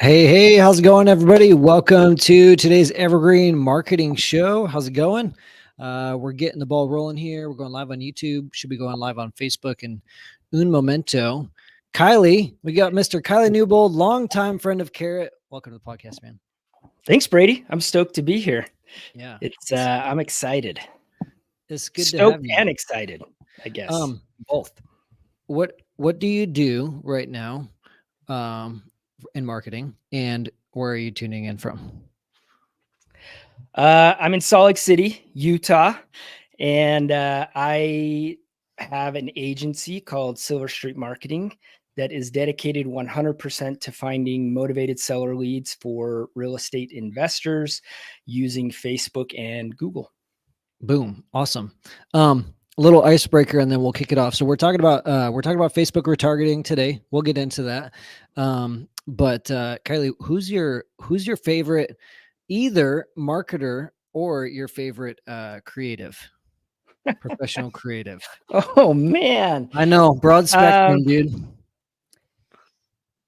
Hey, how's it going, everybody? Welcome to today's Evergreen Marketing Show. How's it going? We're getting the ball rolling here. We're going live on YouTube. Should be going live on Facebook and un momento. Kiley, we got Mr. Kiley Newbold, longtime friend of Carrot. Welcome to the podcast, man. Thanks, Brady. I'm stoked to be here. Yeah, I'm excited. It's good stoked to have you. and excited, I guess. Both. What do you do right now in marketing, and where are you tuning in from? I'm in Salt Lake City, Utah, and I have an agency called Silver Street Marketing that is dedicated 100% to finding motivated seller leads for real estate investors using Facebook and Google. Boom. Awesome. A little icebreaker and then we'll kick it off. So we're talking about Facebook retargeting today. We'll get into that. But Kiley, who's your favorite either marketer or your favorite creative? Professional creative. Oh man. I know, broad spectrum, dude.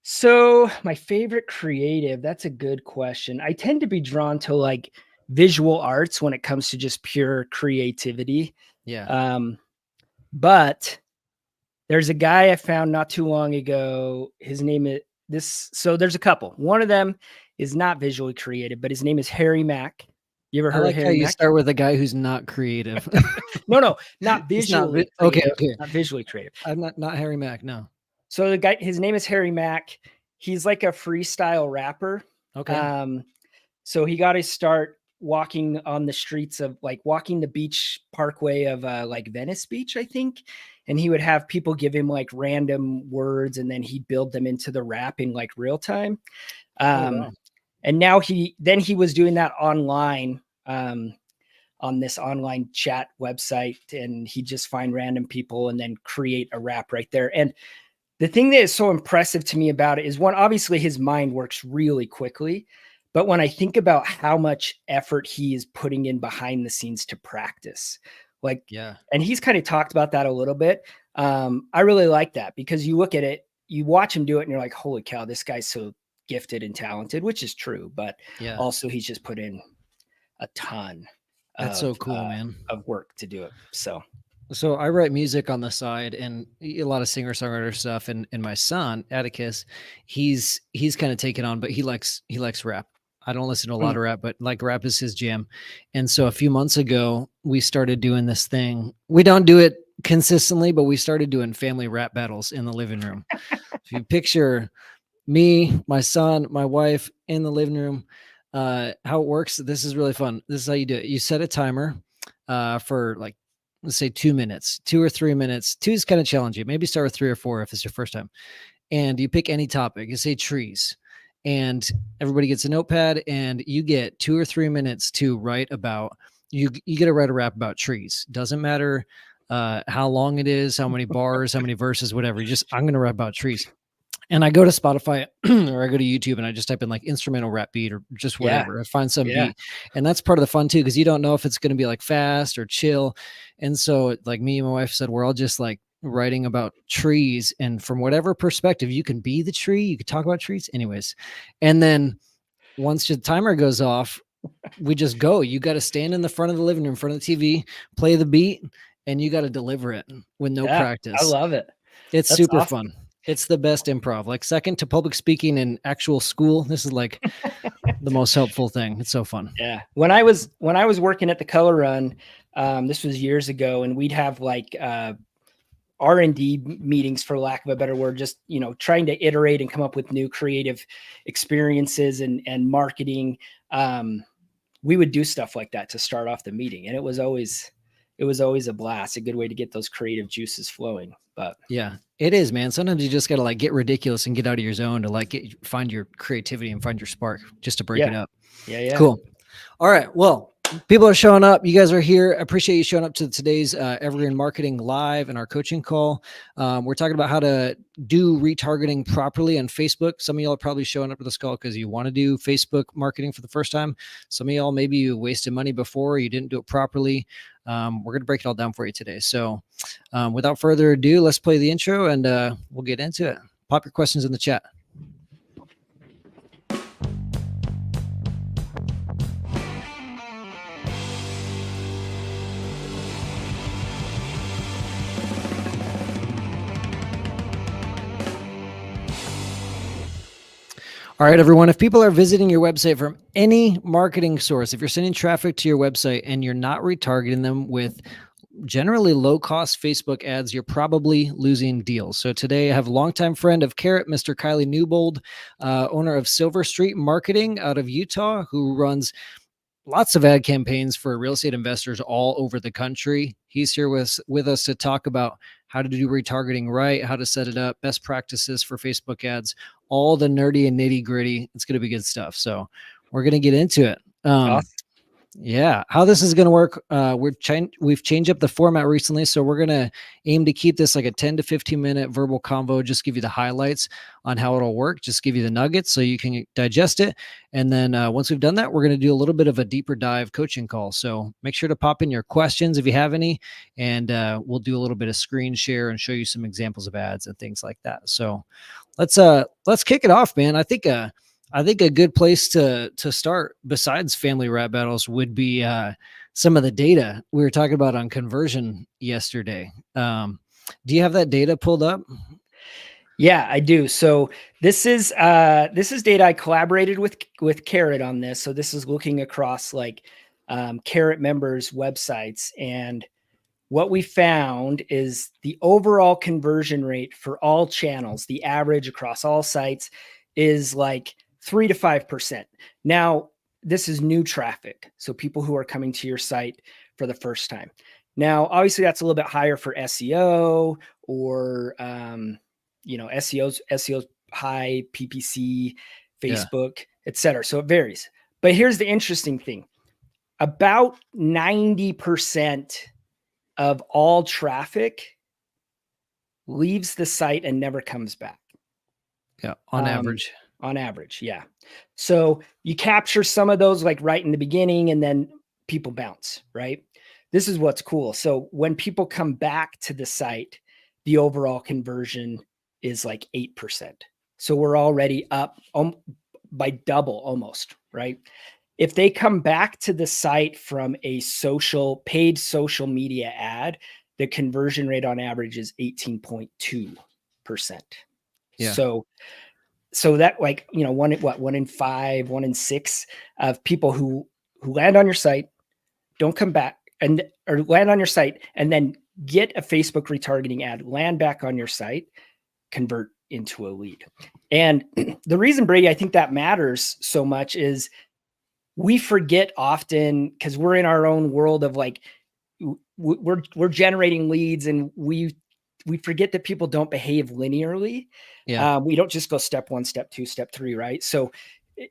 So my favorite creative, that's a good question. I tend to be drawn to like visual arts when it comes to just pure creativity. Yeah. But there's a guy I found not too long ago. His name is so there's a couple. One of them is not visually creative, but his name is Harry Mack. You ever heard of Harry Mack? You start with a guy who's not creative. No, not visually. Okay. Not visually creative. I'm not Harry Mack, no. So the guy, his name is Harry Mack. He's like a freestyle rapper. Okay. So he got to start walking on the streets of walking the beach parkway of like Venice Beach, I think. And he would have people give him like random words and then he'd build them into the rap in like real time. Wow. And now he was doing that online on this online chat website, and he'd just find random people and then create a rap right there. And the thing that is so impressive to me about it is, one, obviously his mind works really quickly, but when I think about how much effort he is putting in behind the scenes to practice, and he's kind of talked about that a little bit. I really like that because you look at it, you watch him do it and you're like, holy cow, this guy's so gifted and talented, which is true, but also he's just put in a ton. That's so cool, man. Of work to do it. So I write music on the side and a lot of singer-songwriter stuff. And my son, Atticus, he's kind of taken on, but he likes rap. I don't listen to a lot of rap, but like rap is his jam. And so a few months ago, we started doing this thing. We don't do it consistently, but we started doing family rap battles in the living room. If you picture me, my son, my wife in the living room, how it works, this is really fun. This is how you do it. You set a timer for like, let's say 2 minutes, 2 or 3 minutes. 2 is kind of challenging. Maybe start with 3 or 4 if it's your first time. And you pick any topic. You say trees. And everybody gets a notepad and you get 2 or 3 minutes to write about, you get to write a rap about trees. Doesn't matter how long it is, how many bars, how many verses, whatever. I'm going to rap about trees. And I go to Spotify or I go to YouTube and I just type in like instrumental rap beat or just whatever. I find some beat. And that's part of the fun too, because you don't know if it's going to be like fast or chill. And so like me and my wife said, we're all just like writing about trees. And from whatever perspective, you can be the tree, you can talk about trees anyways. And then once the timer goes off, we just go. You got to stand in the front of the living room, in front of the TV, play the beat, and you got to deliver it with no practice. I love it. That's super awesome. Fun. It's the best improv, like second to public speaking in actual school. This is like the most helpful thing. It's so fun. Yeah. When I was working at the Color Run, this was years ago, and we'd have like R&D meetings, for lack of a better word, just, trying to iterate and come up with new creative experiences and marketing. We would do stuff like that to start off the meeting. And it was always a blast, a good way to get those creative juices flowing. But yeah, it is, man. Sometimes you just got to like get ridiculous and get out of your zone to like find your creativity and find your spark just to break it up. Yeah. Cool. All right. Well, people are showing up. You guys are here. I appreciate you showing up to today's Evergreen Marketing Live and our coaching call. We're talking about how to do retargeting properly on Facebook. Some of y'all are probably showing up to this call because you want to do Facebook marketing for the first time. Some of y'all, maybe you wasted money before, you didn't do it properly. We're going to break it all down for you today. So without further ado, let's play the intro and we'll get into it. Pop your questions in the chat. All right, everyone. If people are visiting your website from any marketing source, if you're sending traffic to your website and you're not retargeting them with generally low cost Facebook ads, you're probably losing deals. So today I have a longtime friend of Carrot, Mr. Kiley Newbold, owner of Silver Street Marketing out of Utah, who runs lots of ad campaigns for real estate investors all over the country. He's here with us to talk about how to do retargeting right, how to set it up, best practices for Facebook ads, all the nerdy and nitty gritty. It's going to be good stuff. So we're going to get into it. Awesome. Yeah, how this is going to work. We've changed up the format recently, so we're going to aim to keep this like a 10 to 15 minute verbal convo. Just give you the highlights on how it'll work. Just give you the nuggets so you can digest it. And then once we've done that, we're going to do a little bit of a deeper dive coaching call. So make sure to pop in your questions if you have any, and we'll do a little bit of screen share and show you some examples of ads and things like that. So let's kick it off, man. I think a good place to start, besides family rap battles, would be some of the data we were talking about on conversion yesterday. Do you have that data pulled up? Yeah, I do. So this is data I collaborated with Carrot on this. So this is looking across like Carrot members' websites, and what we found is the overall conversion rate for all channels, the average across all sites, is like 3 to 5%. Now, this is new traffic, so people who are coming to your site for the first time. Now, obviously, that's a little bit higher for SEO or SEO's high, PPC, Facebook, etc. So it varies. But here's the interesting thing: about 90% of all traffic leaves the site and never comes back. Yeah, on average. On average, yeah. So you capture some of those like right in the beginning, and then people bounce, right? This is what's cool. So when people come back to the site, the overall conversion is like 8%. So we're already up by double almost, right? If they come back to the site from a paid social media ad, the conversion rate on average is 18.2%. Yeah. So that, like, one in 5, 1 in 6 of people who land on your site don't come back, or land on your site and then get a Facebook retargeting ad, land back on your site, convert into a lead. And the reason, Brady, I think that matters so much is we forget often, because we're in our own world of like, we're generating leads, and we forget that people don't behave linearly. Yeah. We don't just go step 1, step 2, step 3, right? So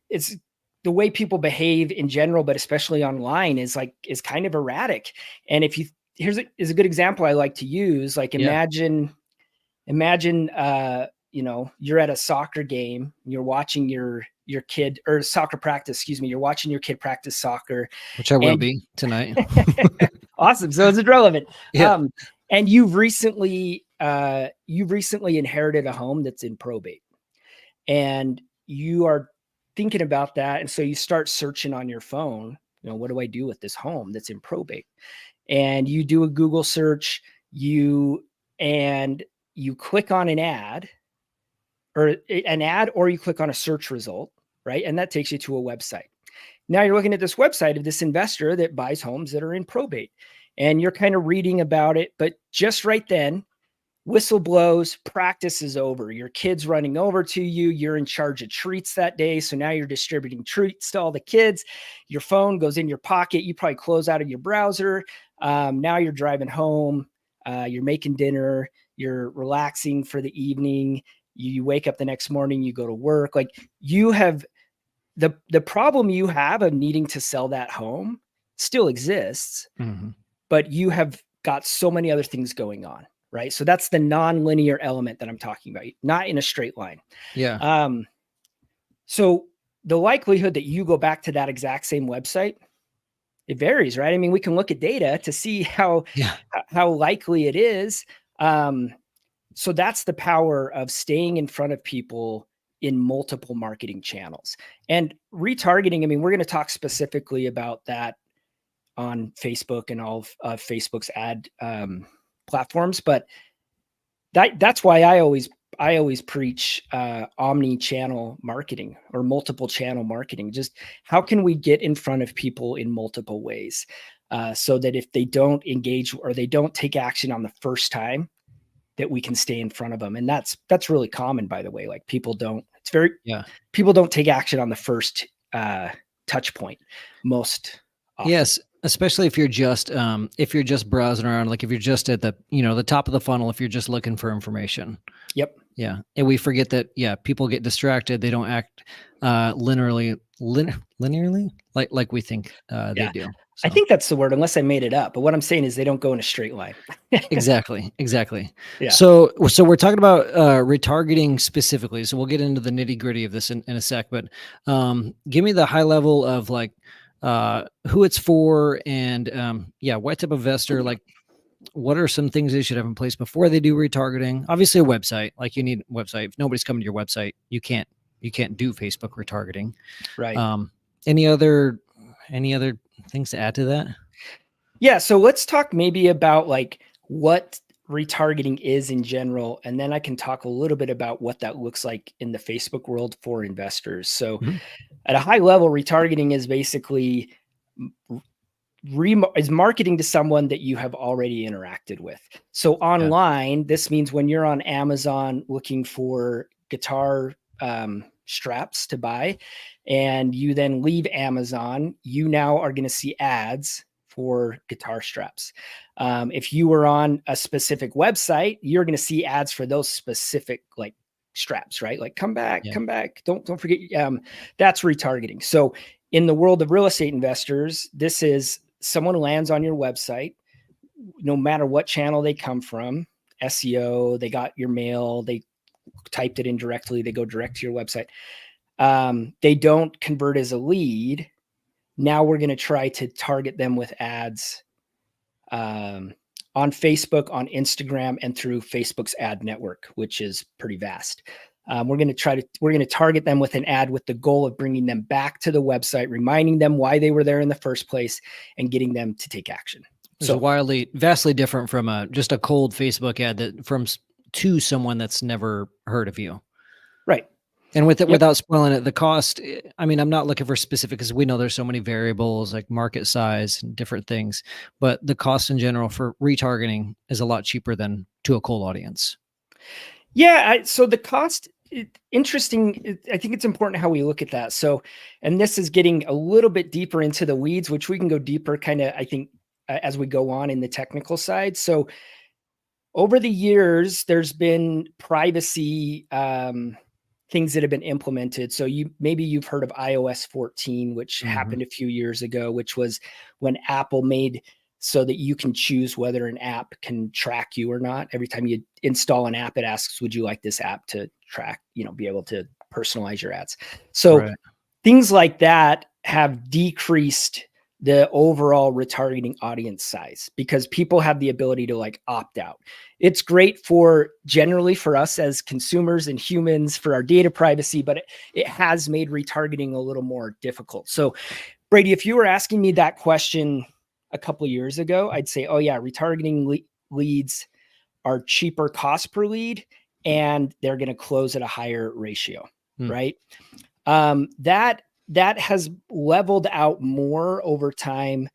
it's the way people behave in general, but especially online, is kind of erratic. And here's a good example I like to use. Like, imagine you're at a soccer game, you're watching your kid, or soccer practice, excuse me, you're watching your kid practice soccer, which I will be tonight. Awesome. So it's irrelevant. Yeah. And you've recently inherited a home that's in probate, and you are thinking about that. And so you start searching on your phone, what do I do with this home that's in probate? And you do a Google search, and you click on an ad, or you click on a search result, right? And that takes you to a website. Now you're looking at this website of this investor that buys homes that are in probate, and you're kind of reading about it. But just right then, whistle blows, practice is over. Your kid's running over to you. You're in charge of treats that day. So now you're distributing treats to all the kids. Your phone goes in your pocket. You probably close out of your browser. Now you're driving home. You're making dinner. You're relaxing for the evening. You wake up the next morning. You go to work. Like, you have the problem you have of needing to sell that home still exists, but you have got so many other things going on, right? So that's the non-linear element that I'm talking about, not in a straight line. Yeah. So the likelihood that you go back to that exact same website, it varies, right? I mean, we can look at data to see how likely it is. So that's the power of staying in front of people in multiple marketing channels. And retargeting, I mean, we're going to talk specifically about that on Facebook and all of Facebook's ad platforms, but that's why I always always preach omni-channel marketing or multiple channel marketing. Just how can we get in front of people in multiple ways, so that if they don't engage or they don't take action on the first time, that we can stay in front of them. And that's really common, by the way. Like people don't take action on the first touch point most often. Yes, especially if you're just browsing around, like if you're just at the, the top of the funnel, if you're just looking for information. Yep. Yeah. And we forget that, people get distracted. They don't act linearly like we think they do. I So think that's the word, unless I made it up. But what I'm saying is they don't go in a straight line. exactly. Yeah. So we're talking about retargeting specifically. So we'll get into the nitty gritty of this in a sec, but give me the high level of like who it's for and what type of investor, like what are some things they should have in place before they do retargeting? Obviously a website, like you need a website. If nobody's coming to your website, you can't do Facebook retargeting. Right. Any other things to add to that? Yeah. So let's talk maybe about like what retargeting is in general. And then I can talk a little bit about what that looks like in the Facebook world for investors. So at a high level, retargeting is basically is marketing to someone that you have already interacted with. So online, this means when you're on Amazon looking for guitar straps to buy, and you then leave Amazon, you now are going to see ads for guitar straps. If you were on a specific website, you're going to see ads for those specific like straps, right? Like come back, don't forget. That's retargeting. So in the world of real estate investors, this is someone lands on your website, no matter what channel they come from, SEO, they got your mail, they typed it in directly, they go direct to your website. They don't convert as a lead. Now we're going to try to target them with ads on Facebook, on Instagram, and through Facebook's ad network, which is pretty vast. We're going to target them with an ad with the goal of bringing them back to the website, reminding them why they were there in the first place, and getting them to take action. So vastly different from just a cold Facebook ad to someone that's never heard of you. Right. And without spoiling it, the cost, I mean, I'm not looking for specific because we know there's so many variables like market size and different things, but the cost in general for retargeting is a lot cheaper than to a cold audience. Yeah. So the cost, interesting. I think it's important how we look at that. So, and this is getting a little bit deeper into the weeds, which we can go deeper kind of, I think, as we go on in the technical side. So over the years, there's been privacy things that have been implemented. So maybe you've heard of iOS 14, which happened a few years ago, which was when Apple made so that you can choose whether an app can track you or not. Every time you install an app, it asks, would you like this app to track, be able to personalize your ads? So things like that have decreased the overall retargeting audience size because people have the ability to like opt out. It's great generally for us as consumers and humans for our data privacy, but it has made retargeting a little more difficult. So Brady, if you were asking me that question a couple of years ago, I'd say, oh yeah, retargeting leads are cheaper cost per lead and they're going to close at a higher ratio, right? That has leveled out more over time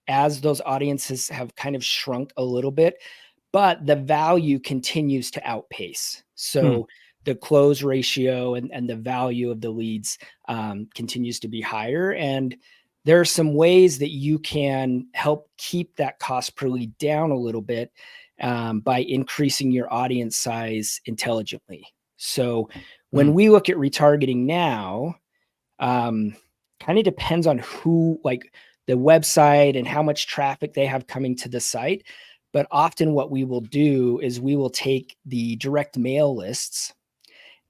as those audiences have kind of shrunk a little bit, but the value continues to outpace. So the close ratio and the value of the leads continues to be higher. And there are some ways that you can help keep that cost per lead down a little bit by increasing your audience size intelligently. So when we look at retargeting now, kind of depends on who, like the website and how much traffic they have coming to the site. But often what we will do is we will take the direct mail lists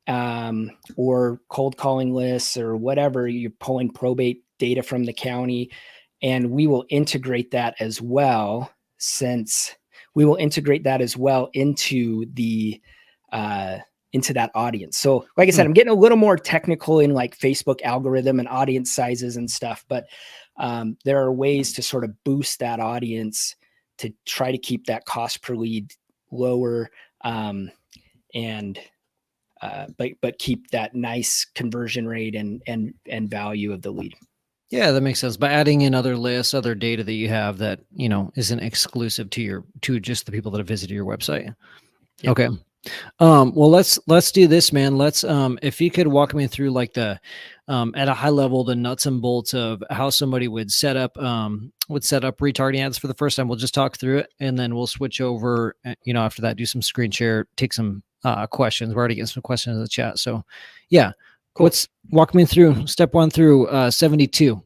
or cold calling lists or whatever, you're pulling probate data from the county, and we will integrate that as well into the into that audience. So like I said, I'm getting a little more technical in like Facebook algorithm and audience sizes and stuff, but there are ways to sort of boost that audience to try to keep that cost per lead lower. and but keep that nice conversion rate and value of the lead. Yeah, that makes sense. By adding in other lists, other data that you have that, you know, isn't exclusive to just the people that have visited your website. Yep. Okay. Well, let's do this, man. Let's if you could walk me through like the at a high level, the nuts and bolts of how somebody would set up retargeting ads for the first time. We'll just talk through it, and then we'll switch over, you know, after that, do some screen share, take some questions. We're already getting some questions in the chat. So yeah, cool. Let's walk me through step 1 through 72.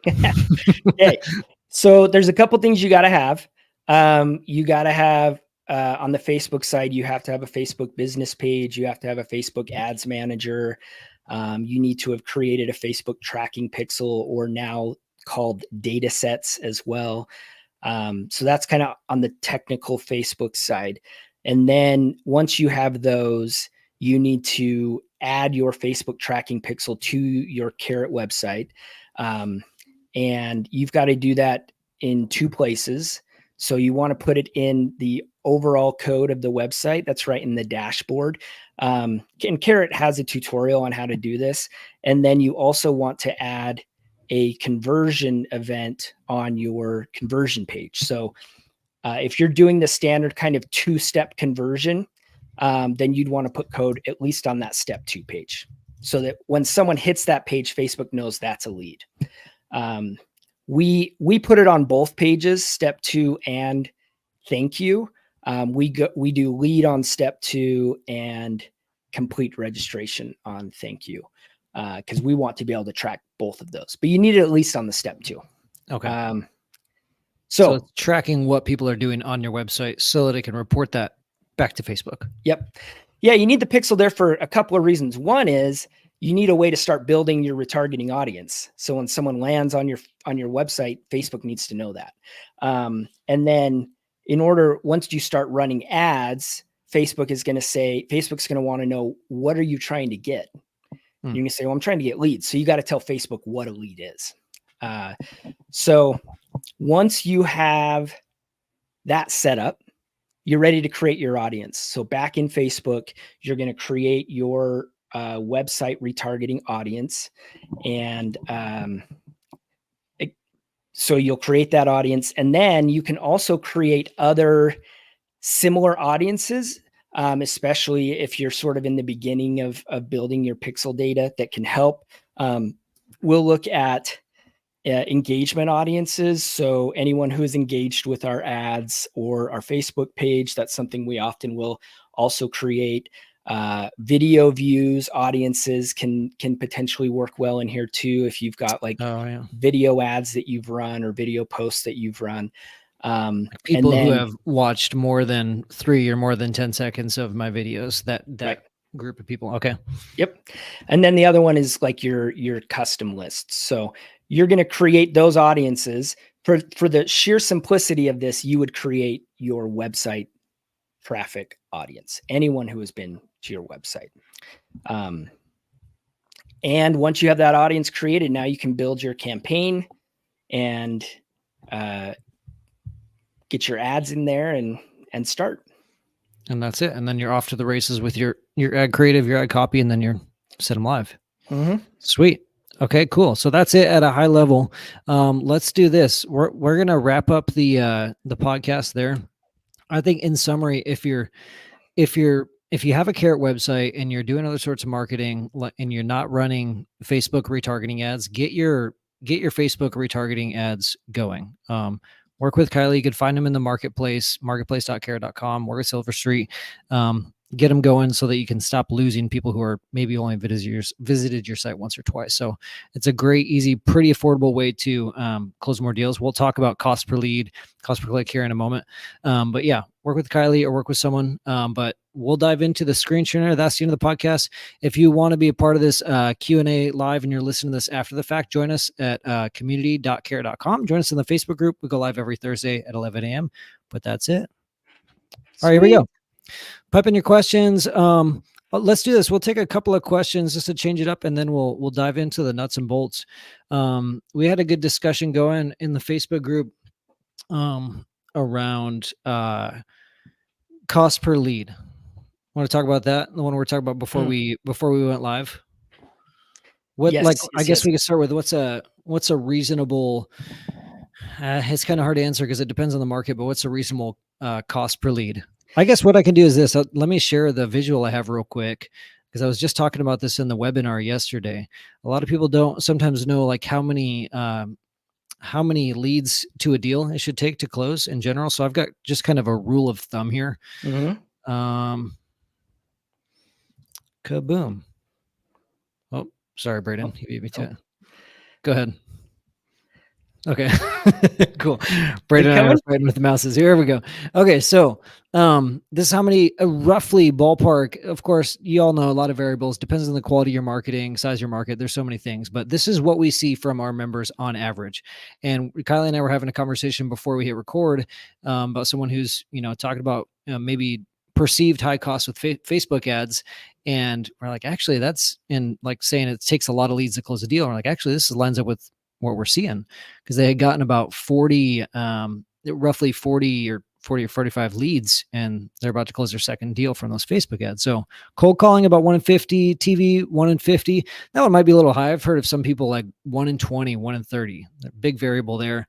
Okay. So there's a couple things you got to have. You got to have on the Facebook side, you have to have a Facebook business page. You have to have a Facebook ads manager. You need to have created a Facebook tracking pixel, or now called data sets as well. So that's kind of on the technical Facebook side. And then once you have those, you need to add your Facebook tracking pixel to your Carrot website. And you've got to do that in 2 places. So you want to put it in the overall code of the website. That's right in the dashboard. And Carrot has a tutorial on how to do this. And then you also want to add a conversion event on your conversion page. So if you're doing the standard kind of 2-step conversion, then you'd want to put code at least on that step 2 page, so that when someone hits that page, Facebook knows that's a lead. We put it on both pages, step 2 and thank you. We do lead on step 2 and complete registration on thank you, because we want to be able to track both of those. But you need it at least on the step 2. Okay. So it's tracking what people are doing on your website so that it can report that back to Facebook. Yep. Yeah, you need the pixel there for a couple of reasons. One is you need a way to start building your retargeting audience. So when someone lands on your website, Facebook needs to know that. And then once you start running ads, Facebook's going to want to know, what are you trying to get? You're going to say, well, I'm trying to get leads. So you got to tell Facebook what a lead is. So once you have that set up, you're ready to create your audience. So back in Facebook, you're going to create your website retargeting audience. And so you'll create that audience. And then you can also create other similar audiences, especially if you're sort of in the beginning of building your pixel data that can help. We'll look at engagement audiences. So anyone who is engaged with our ads or our Facebook page, that's something we often will also create. Video views audiences can potentially work well in here too, if you've got like video ads that you've run or video posts that you've run. People who have watched more than 3 or more than 10 seconds of my videos, that right. Group of people. Okay. Yep. And then the other one is like your custom lists. So you're going to create those audiences for the sheer simplicity of this. You would create your website traffic audience, anyone who has been to your website. And once you have that audience created, now you can build your campaign and get your ads in there and start. And that's it. And then you're off to the races with your ad creative, your ad copy, and then you're set them live. Mm-hmm. Sweet. Okay, cool. So that's it at a high level. Let's do this. We're gonna wrap up the podcast there. I think in summary, if you have a Carrot website and you're doing other sorts of marketing and you're not running Facebook retargeting ads, get your Facebook retargeting ads going. Work with Kiley. You could find them in the marketplace, marketplace.carrot.com, work with Silver Street. Get them going so that you can stop losing people who are maybe only visited your site once or twice. So it's a great, easy, pretty affordable way to close more deals. We'll talk about cost per lead, cost per click here in a moment. But yeah, work with Kiley or work with someone. But we'll dive into the screen share. That's the end of the podcast. If you want to be a part of this Q&A live and you're listening to this after the fact, join us at community.carrot.com. Join us in the Facebook group. We go live every Thursday at 11 a.m. But that's it. Sweet. All right, here we go. Pipe in your questions. Let's do this. We'll take a couple of questions just to change it up, and then we'll dive into the nuts and bolts. We had a good discussion going in the Facebook group around cost per lead. Want to talk about that? The one we're talking about before we went live? What, Yes, like, I yes, guess yes. we could start with what's a reasonable, it's kind of hard to answer because it depends on the market, but what's a reasonable cost per lead? I guess what I can do is this. Let me share the visual I have real quick because I was just talking about this in the webinar yesterday. A lot of people don't sometimes know like how many leads to a deal it should take to close in general. So I've got just kind of a rule of thumb here. Kaboom. Oh, sorry, Braden. He beat me to it. Go ahead. Okay. Cool. Braden and I are fighting with the mouses. Here we go. Okay. So this is how many, roughly ballpark. Of course, you all know a lot of variables. Depends on the quality of your marketing, size of your market. There's so many things, but this is what we see from our members on average. And Kiley and I were having a conversation before we hit record about someone who's, talking about maybe perceived high costs with Facebook ads. And we're like, actually, that's in like saying it takes a lot of leads to close a deal. And we're like, actually, this lines up with what we're seeing, because they had gotten about 40, roughly 40 or 45 leads, and they're about to close their second deal from those Facebook ads. So cold calling about 1 in 50, TV 1 in 50. That one might be a little high. I've heard of some people like 1 in 20, 1 in 30. Big variable there.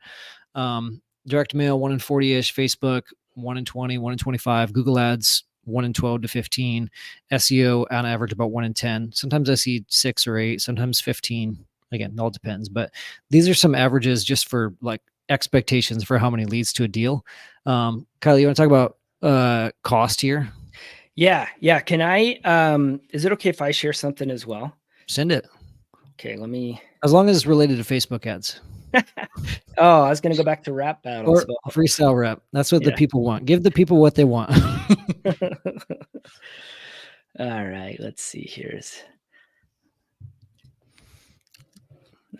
Direct mail 1 in 40-ish, Facebook 1 in 20, 1 in 25, Google ads 1 in 12 to 15, SEO on average about 1 in 10. Sometimes I see 6 or 8, sometimes 15. Again, it all depends, but these are some averages just for like expectations for how many leads to a deal. Kiley, you want to talk about cost here? Yeah. Can I, is it okay if I share something as well? Send it. Okay, let me. As long as it's related to Facebook ads. Oh, I was going to go back to rap battles. Or freestyle rap. That's what the people want. Give the people what they want. All right, let's see here.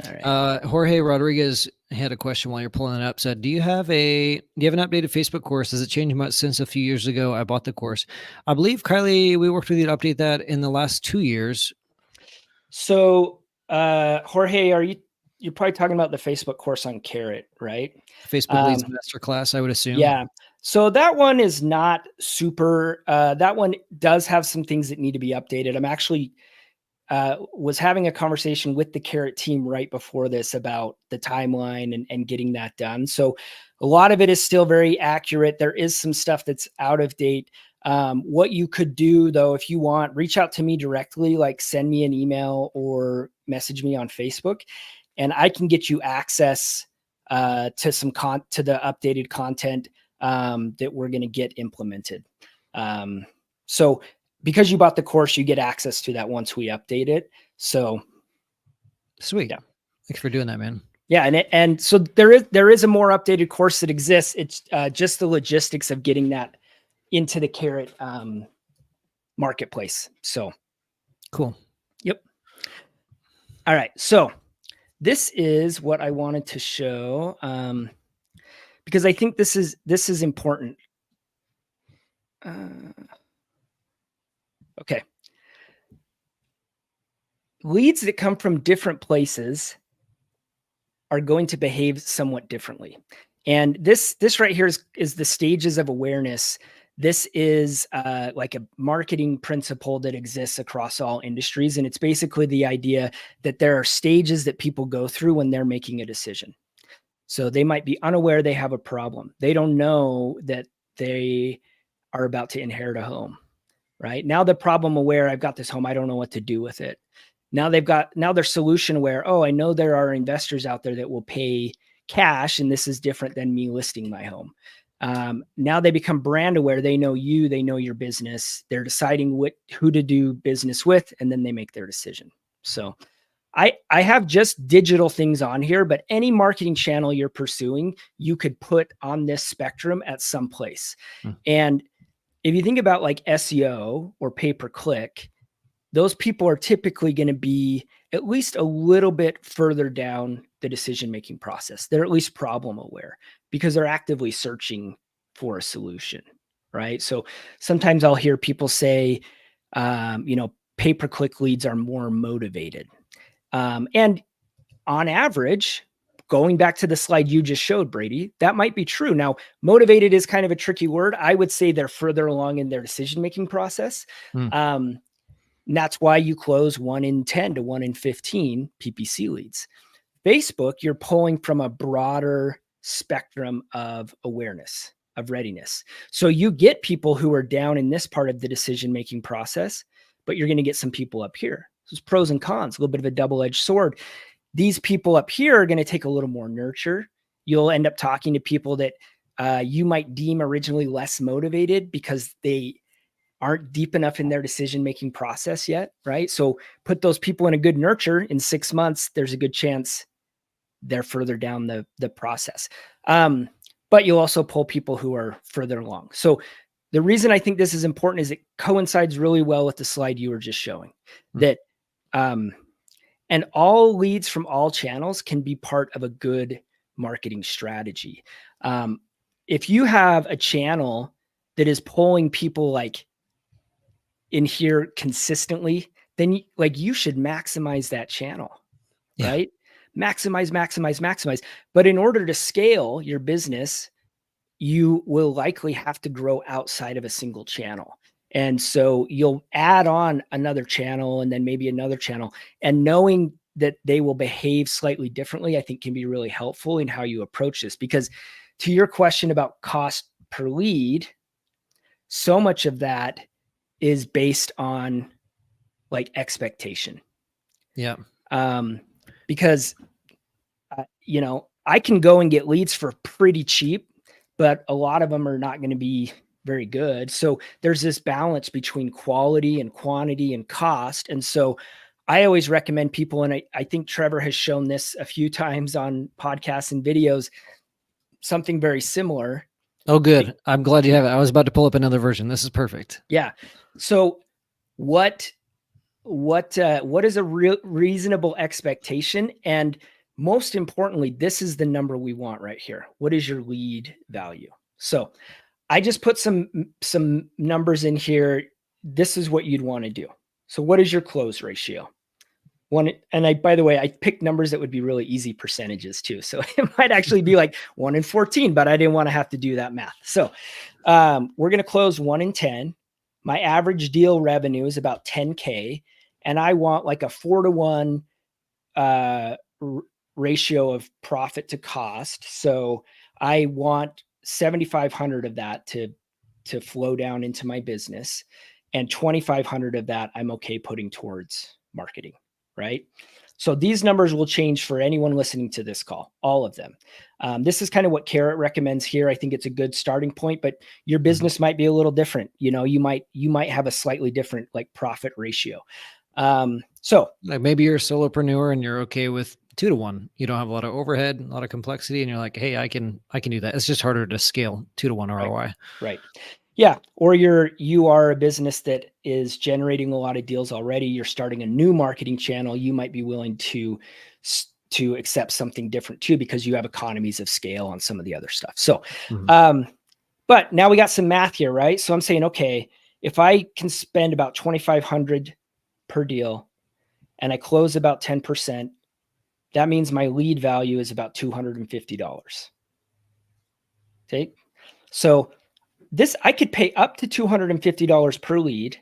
All right. Jorge Rodriguez had a question while you're pulling it up. Said, do you have an updated Facebook course? Has it changed much since a few years ago I bought the course? I believe, Kiley, we worked with you to update that in the last 2 years. So, Jorge, you're probably talking about the Facebook course on Carrot, right? Facebook Leads Masterclass, I would assume. Yeah. So that one is not super, that one does have some things that need to be updated. I'm actually was having a conversation with the Carrot team right before this about the timeline and getting that done. So a lot of it is still very accurate. There is some stuff that's out of date. What you could do though, if you want, reach out to me directly, like send me an email or message me on Facebook, and I can get you access to to the updated content that we're going to get implemented. So because you bought the course, you get access to that once we update it. So sweet. Yeah. Thanks for doing that, man. Yeah. And so there is a more updated course that exists. It's just the logistics of getting that into the Carrot marketplace. So cool. Yep. All right. So this is what I wanted to show because I think this is important. Okay. Leads that come from different places are going to behave somewhat differently. And this right here is the stages of awareness. This is like a marketing principle that exists across all industries. And it's basically the idea that there are stages that people go through when they're making a decision. So they might be unaware they have a problem. They don't know that they are about to inherit a home, right? Now they're problem aware. I've got this home. I don't know what to do with it. Now they're solution aware. Oh, I know there are investors out there that will pay cash, and this is different than me listing my home. Now they become brand aware. They know you, they know your business. They're deciding who to do business with, and then they make their decision. So I have just digital things on here, but any marketing channel you're pursuing, you could put on this spectrum at some place. And if you think about like SEO or pay-per-click, those people are typically going to be at least a little bit further down the decision-making process. They're at least problem aware because they're actively searching for a solution, right? So sometimes I'll hear people say, pay-per-click leads are more motivated. And on average, going back to the slide you just showed, Brady, that might be true. Now, motivated is kind of a tricky word. I would say they're further along in their decision-making process. Mm. And that's why you close 1 in 10 to 1 in 15 PPC leads. Facebook, you're pulling from a broader spectrum of awareness, of readiness. So you get people who are down in this part of the decision-making process, but you're going to get some people up here. So it's pros and cons, a little bit of a double-edged sword. These people up here are going to take a little more nurture. You'll end up talking to people that you might deem originally less motivated because they aren't deep enough in their decision-making process yet, right? So put those people in a good nurture in 6 months, there's a good chance they're further down the process. But you'll also pull people who are further along. So the reason I think this is important is it coincides really well with the slide you were just showing, that and all leads from all channels can be part of a good marketing strategy. If you have a channel that is pulling people like in here consistently, then you should maximize that channel, right? Maximize. But in order to scale your business, you will likely have to grow outside of a single channel. And so you'll add on another channel and then maybe another channel, and knowing that they will behave slightly differently, I think can be really helpful in how you approach this. Because to your question about cost per lead, so much of that is based on like expectation. Yeah. Because I can go and get leads for pretty cheap, but a lot of them are not going to be very good. So there's this balance between quality and quantity and cost. And so I always recommend people, and I think Trevor has shown this a few times on podcasts and videos, something very similar. Oh, good. I'm glad you have it. I was about to pull up another version. This is perfect. Yeah. So what is a reasonable expectation? And most importantly, this is the number we want right here. What is your lead value? So I just put some numbers in here. This is what you'd want to do. So what is your close ratio? And by the way, I picked numbers that would be really easy percentages too. So it might actually be like 1 in 14, but I didn't want to have to do that math. So we're going to close 1 in 10. My average deal revenue is about 10K. And I want like a 4 to 1 ratio of profit to cost. So I want 7,500 of that to flow down into my business, and 2,500 of that I'm okay putting towards marketing, right? So these numbers will change for anyone listening to this call, all of them. This is kind of what Carrot recommends here. I think it's a good starting point, but your business might be a little different. You might have a slightly different like profit ratio. So like maybe you're a solopreneur and you're okay with 2 to 1. You don't have a lot of overhead, a lot of complexity, and you're like, hey, I can do that. It's just harder to scale 2 to 1 ROI. Right. Yeah. Or you are a business that is generating a lot of deals already. You're starting a new marketing channel. You might be willing to accept something different too, because you have economies of scale on some of the other stuff. So, but now we got some math here, right? So I'm saying, okay, if I can spend about 2,500 per deal and I close about 10%, that means my lead value is about $250. Okay. So I could pay up to $250 per lead,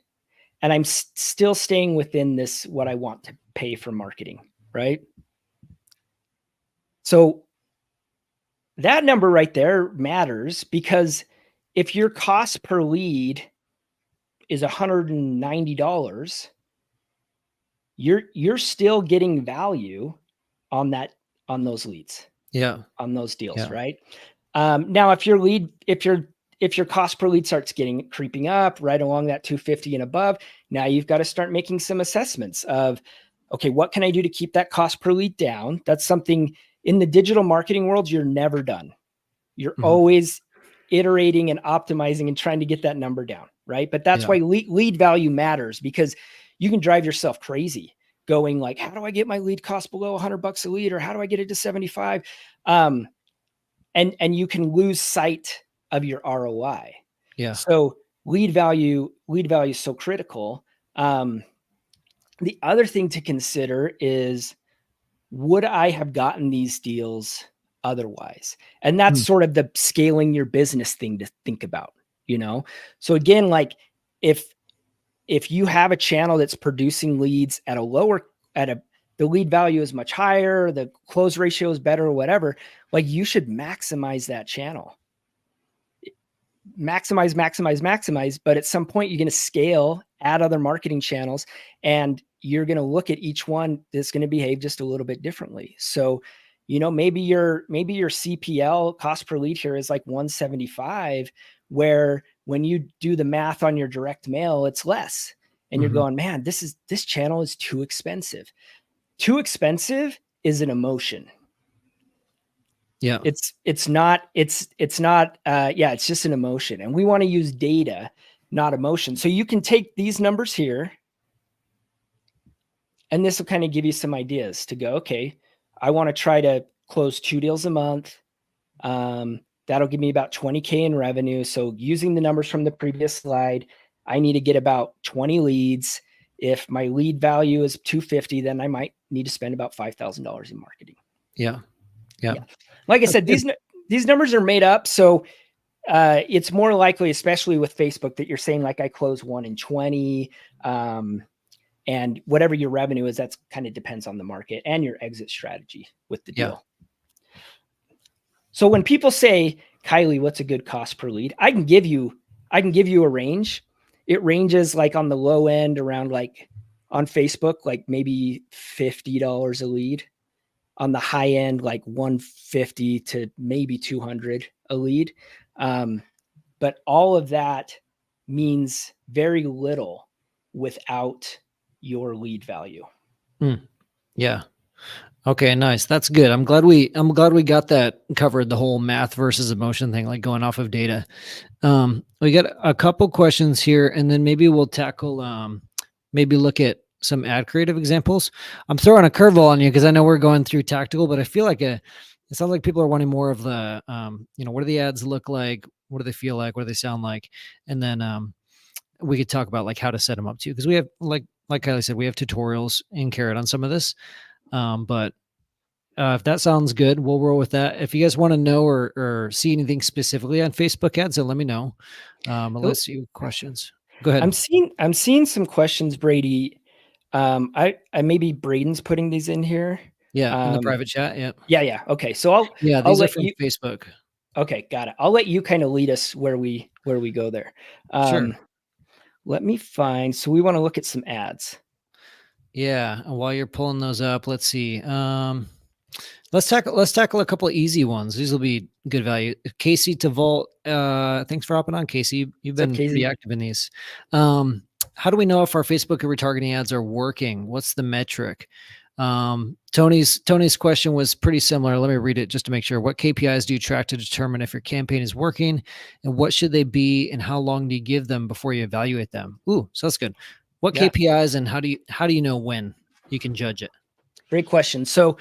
and I'm still staying within this, what I want to pay for marketing, right? So that number right there matters, because if your cost per lead is $190, you're still getting value on those leads. Yeah. On those deals, right? Now, if your cost per lead starts creeping up right along that 250 and above, now you've got to start making some assessments of, okay, what can I do to keep that cost per lead down? That's something in the digital marketing world, you're never done. You're always iterating and optimizing and trying to get that number down, right? But that's why lead value matters, because you can drive yourself crazy going like, how do I get my lead cost below $100 a lead? Or how do I get it to 75? And you can lose sight of your ROI. Yeah. So lead value is so critical. The other thing to consider is would I have gotten these deals otherwise? And that's Hmm. sort of the scaling your business thing to think about, you know? So again, like if you have a channel that's producing leads at a lower, the lead value is much higher, the close ratio is better or whatever, like you should maximize that channel. Maximize. But at some point you're going to scale, add other marketing channels, and you're going to look at each one that's going to behave just a little bit differently. So, you know, maybe your CPL, cost per lead, here is like 175, where when you do the math on your direct mail, it's less. And you're going, man, this channel is too expensive. Too expensive is an emotion. Yeah. It's not, it's just an emotion, and we want to use data, not emotion. So you can take these numbers here, and this will kind of give you some ideas to go, okay, I want to try to close 2 deals a month. That'll give me about 20K in revenue. So using the numbers from the previous slide, I need to get about 20 leads. If my lead value is 250, then I might need to spend about $5,000 in marketing. Yeah. Yeah. Like I said, these numbers are made up. So it's more likely, especially with Facebook, that you're saying like I close 1 in 20, and whatever your revenue is, that's kind of depends on the market and your exit strategy with the deal. So when people say, Kiley, what's a good cost per lead? I can give you a range. It ranges like on the low end around, like on Facebook, like maybe $50 a lead. On the high end, like 150 to maybe 200 a lead. But all of that means very little without your lead value. Yeah. Okay, nice. That's good. I'm glad we got that covered, the whole math versus emotion thing, like going off of data. We got a couple questions here, and then maybe we'll tackle, maybe look at some ad creative examples. I'm throwing a curveball on you because I know we're going through tactical, but I feel like it sounds like people are wanting more of the, what do the ads look like? What do they feel like? What do they sound like? And then we could talk about like how to set them up too, because we have like Kiley said, we have tutorials in Carrot on some of this. But if that sounds good, we'll roll with that. If you guys want to know or see anything specifically on Facebook ads, then let me know. Let's see questions. Go ahead. I'm seeing some questions, Brady. I maybe Braden's putting these in here. Yeah, in the private chat. Yeah. Yeah. Okay. So these are from Facebook. Okay, got it. I'll let you kind of lead us where we go there. Sure. Let me find. So we want to look at some ads. Yeah. And while you're pulling those up, let's see. Let's tackle a couple of easy ones. These will be good value. Casey Tavolt, thanks for hopping on, Casey. You've been pretty active in these. How do we know if our Facebook and retargeting ads are working? What's the metric? Tony's question was pretty similar. Let me read it just to make sure. What KPIs do you track to determine if your campaign is working, and what should they be, and how long do you give them before you evaluate them? Ooh, so that's good. What KPIs, and how do you know when you can judge it? Great question. So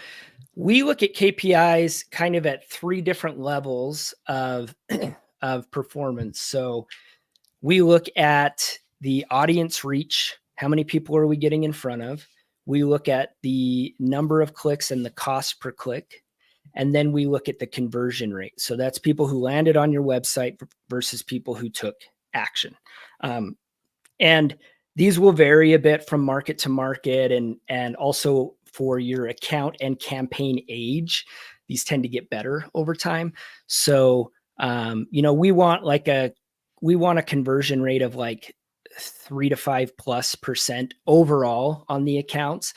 we look at KPIs kind of at 3 different levels of performance. So we look at the audience reach. How many people are we getting in front of? We look at the number of clicks and the cost per click. And then we look at the conversion rate. So that's people who landed on your website versus people who took action. And these will vary a bit from market to market, and also for your account and campaign age. These tend to get better over time. So, we want a conversion rate of like 3 to 5+% overall on the accounts.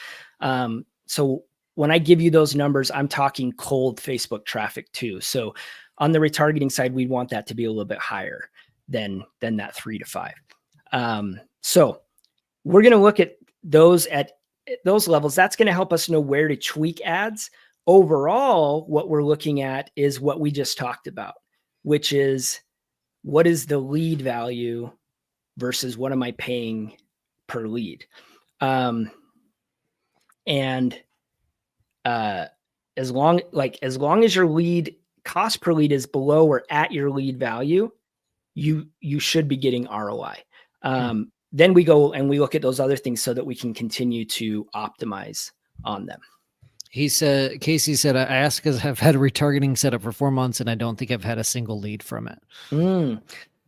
So when I give you those numbers, I'm talking cold Facebook traffic too. So on the retargeting side, we want that to be a little bit higher than that 3 to 5. So we're going to look at those at those levels. That's going to help us know where to tweak ads. Overall, what we're looking at is what we just talked about, which is what is the lead value versus what am I paying per lead? And as long as your lead cost per lead is below or at your lead value, you should be getting ROI. Then we go and we look at those other things so that we can continue to optimize on them. Casey said, I asked because I've had a retargeting set up for 4 months and I don't think I've had a single lead from it.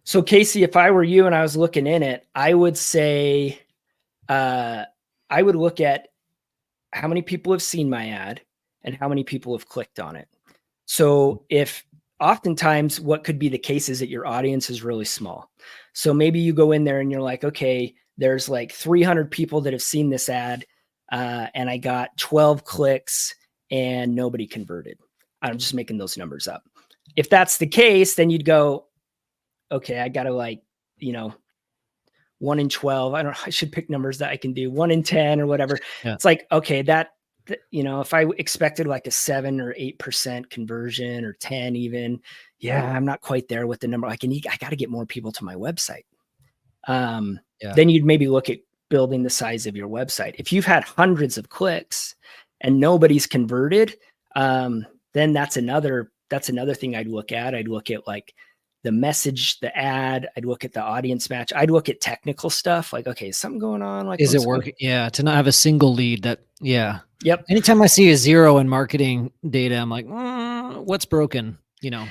So Casey, if I were you and I was looking in it, I would say, I would look at how many people have seen my ad and how many people have clicked on it. So if oftentimes what could be the case is that your audience is really small. So maybe you go in there and you're like, okay, there's like 300 people that have seen this ad, and I got 12 clicks and nobody converted. I'm just making those numbers up. If that's the case, then you'd go, okay, I got to 1 in 12. I should pick numbers that I can do 1 in 10 or whatever. Yeah. It's like, okay, if I expected like a 7 or 8% conversion or 10 even, I'm not quite there with the number. I got to get more people to my website. Then you'd maybe look at building the size of your website. If you've had hundreds of clicks and nobody's converted, then that's another thing I'd look at. I'd look at like the message, the ad. I'd look at the audience match. I'd look at technical stuff. Like, okay, is something going on? Like, is it working? Yeah. To not have a single lead that, Yep. Anytime I see a 0 in marketing data, I'm like, what's broken? The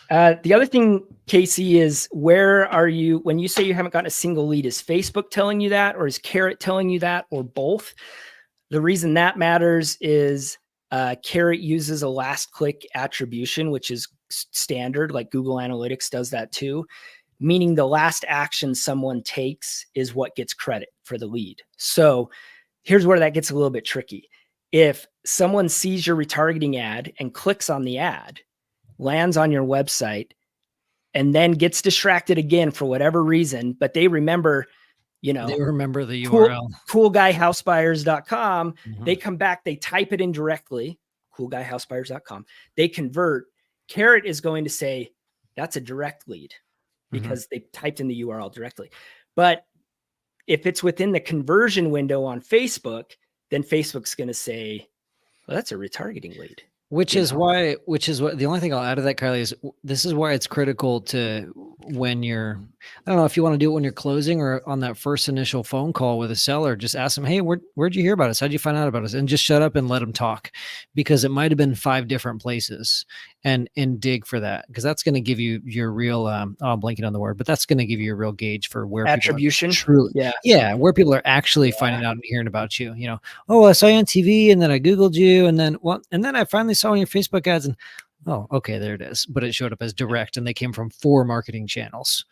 other thing, Casey, is where are you, when you say you haven't gotten a single lead, is Facebook telling you that, or is Carrot telling you that, or both? The reason that matters is Carrot uses a last click attribution, which is standard, like Google Analytics does that too, meaning the last action someone takes is what gets credit for the lead. So here's where that gets a little bit tricky. If someone sees your retargeting ad and clicks on the ad, lands on your website, and then gets distracted again for whatever reason, but they remember, they remember the URL, coolguyhousebuyers.com. They come back, they type it in directly, coolguyhousebuyers.com. They convert. Carrot is going to say that's a direct lead because they typed in the URL directly. But if it's within the conversion window on Facebook, then Facebook's going to say, well, that's a retargeting lead. Which is what the only thing I'll add to that, Kiley, is this is why it's critical to when you're, I don't know if you want to do it when you're closing or on that first initial phone call with a seller, just ask them, hey, where'd you hear about us? How'd you find out about us? And just shut up and let them talk, because it might've been 5 different places, and dig for that. Cause that's going to give you your real, I'm blanking on the word, but that's going to give you a real gauge for where attribution. Truly, where people are actually finding out and hearing about you. Oh, I saw you on TV, and then I Googled you, and then I finally saw on your Facebook ads, and oh, okay, there it is. But it showed up as direct, and they came from 4 marketing channels.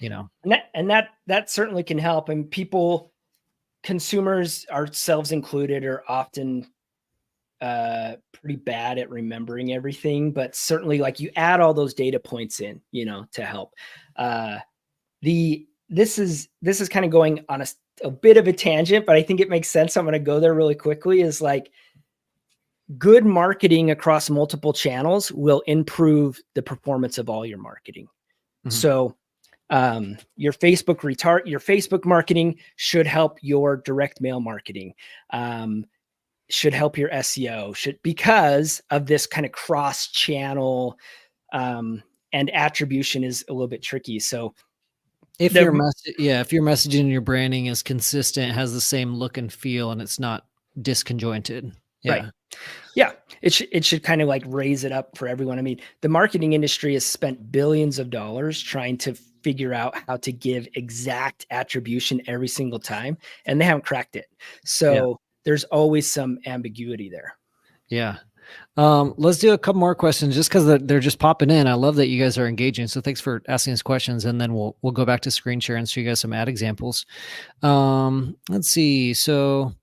And that certainly can help. And people, consumers, ourselves included, are often pretty bad at remembering everything. But certainly, like, you add all those data points in, to help. This is kind of going on a bit of a tangent, but I think it makes sense. I'm going to go there really quickly. Is like, good marketing across multiple channels will improve the performance of all your marketing. So your Facebook marketing should help your direct mail marketing, should help your SEO, because of this kind of cross channel, and attribution is a little bit tricky. So if your messaging and your branding is consistent, has the same look and feel, and it's not disconjointed. Right. Yeah. It should kind of like raise it up for everyone. I mean, the marketing industry has spent billions of dollars trying to figure out how to give exact attribution every single time, and they haven't cracked it. So there's always some ambiguity there. Yeah. Let's do a couple more questions just because they're just popping in. I love that you guys are engaging. So thanks for asking us questions, and then we'll go back to screen share and show you guys some ad examples. Let's see. So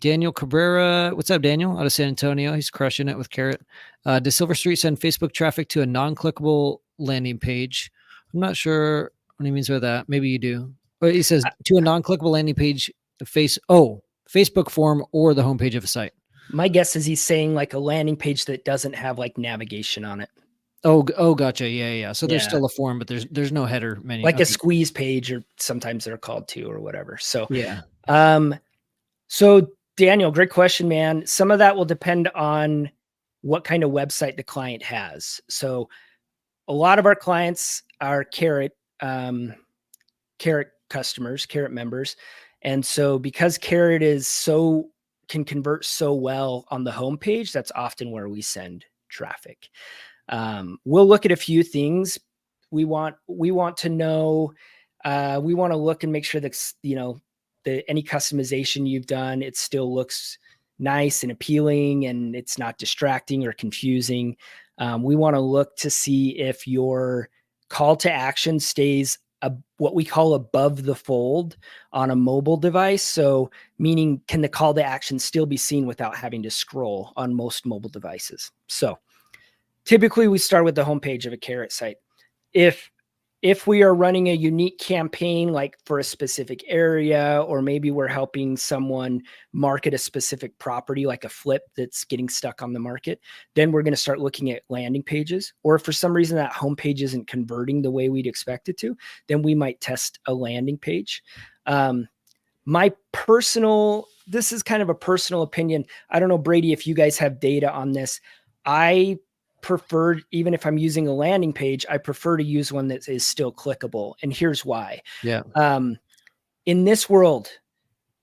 Daniel Cabrera, what's up, Daniel? Out of San Antonio, he's crushing it with Carrot. Does Silver Street send Facebook traffic to a non-clickable landing page? I'm not sure what he means by that. Maybe you do. But he says to a non-clickable landing page, Facebook form or the homepage of a site. My guess is he's saying like a landing page that doesn't have like navigation on it. Oh, gotcha. Yeah. So there's still a form, but there's no header menu. Like a squeeze page, or sometimes they're called too, or whatever. So yeah. So Daniel, great question, man. Some of that will depend on what kind of website the client has. So a lot of our clients are Carrot customers, Carrot members. And so because Carrot is so can convert so well on the homepage, that's often where we send traffic. We'll look at a few things. We want to know, we want to look and make sure that, any customization you've done, it still looks nice and appealing and it's not distracting or confusing. We want to look to see if your call to action stays what we call above the fold on a mobile device. So meaning, can the call to action still be seen without having to scroll on most mobile devices? So typically we start with the homepage of a Carrot site. If we are running a unique campaign, like for a specific area, or maybe we're helping someone market a specific property, like a flip that's getting stuck on the market, then we're going to start looking at landing pages. Or if for some reason that homepage isn't converting the way we'd expect it to, then we might test a landing page. This is kind of a personal opinion. I don't know, Brady, if you guys have data on this. I prefer, even if I'm using a landing page, I prefer to use one that is still clickable. And here's why. Yeah. In this world,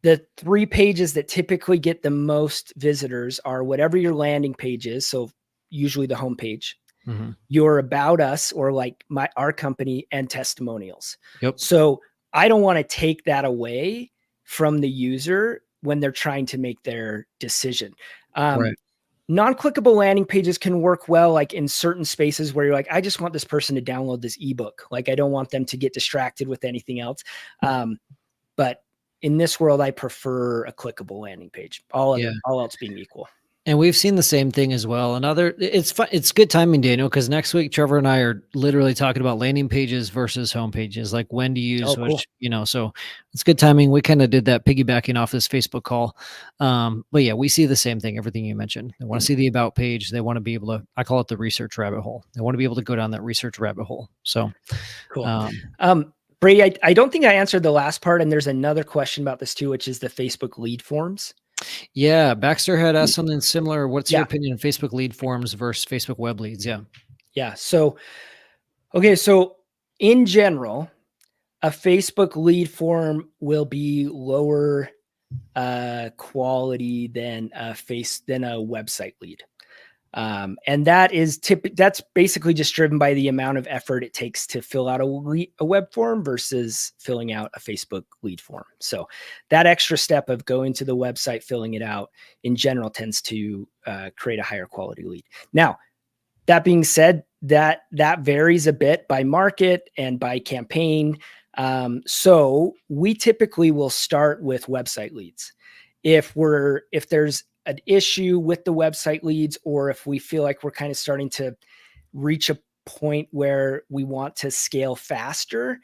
the 3 pages that typically get the most visitors are whatever your landing page is. So usually the homepage, your about us, or like our company, and testimonials. Yep. So I don't want to take that away from the user when they're trying to make their decision. Right. Non-clickable landing pages can work well, like in certain spaces where you're like, I just want this person to download this ebook. Like, I don't want them to get distracted with anything else. But in this world, I prefer a clickable landing page, all else being equal. And we've seen the same thing as well. It's fun. It's good timing, Daniel, because next week Trevor and I are literally talking about landing pages versus home pages, like when to use which, so it's good timing. We kind of did that piggybacking off this Facebook call. But yeah, we see the same thing, everything you mentioned. They want to see the about page. They want to be able to, I call it the research rabbit hole. They want to be able to go down that research rabbit hole. So cool. Brady, I don't think I answered the last part, and there's another question about this too, which is the Facebook lead forms. Yeah, Baxter had asked something similar. What's your opinion on Facebook lead forms versus Facebook web leads? Yeah. So in general, a Facebook lead form will be lower quality than a website lead. And that's basically just driven by the amount of effort it takes to fill out a web form versus filling out a Facebook lead form. So that extra step of going to the website, filling it out, in general tends to create a higher quality lead. Now, that being said, that varies a bit by market and by campaign. So we typically will start with website leads. If there's an issue with the website leads, or if we feel like we're kind of starting to reach a point where we want to scale faster,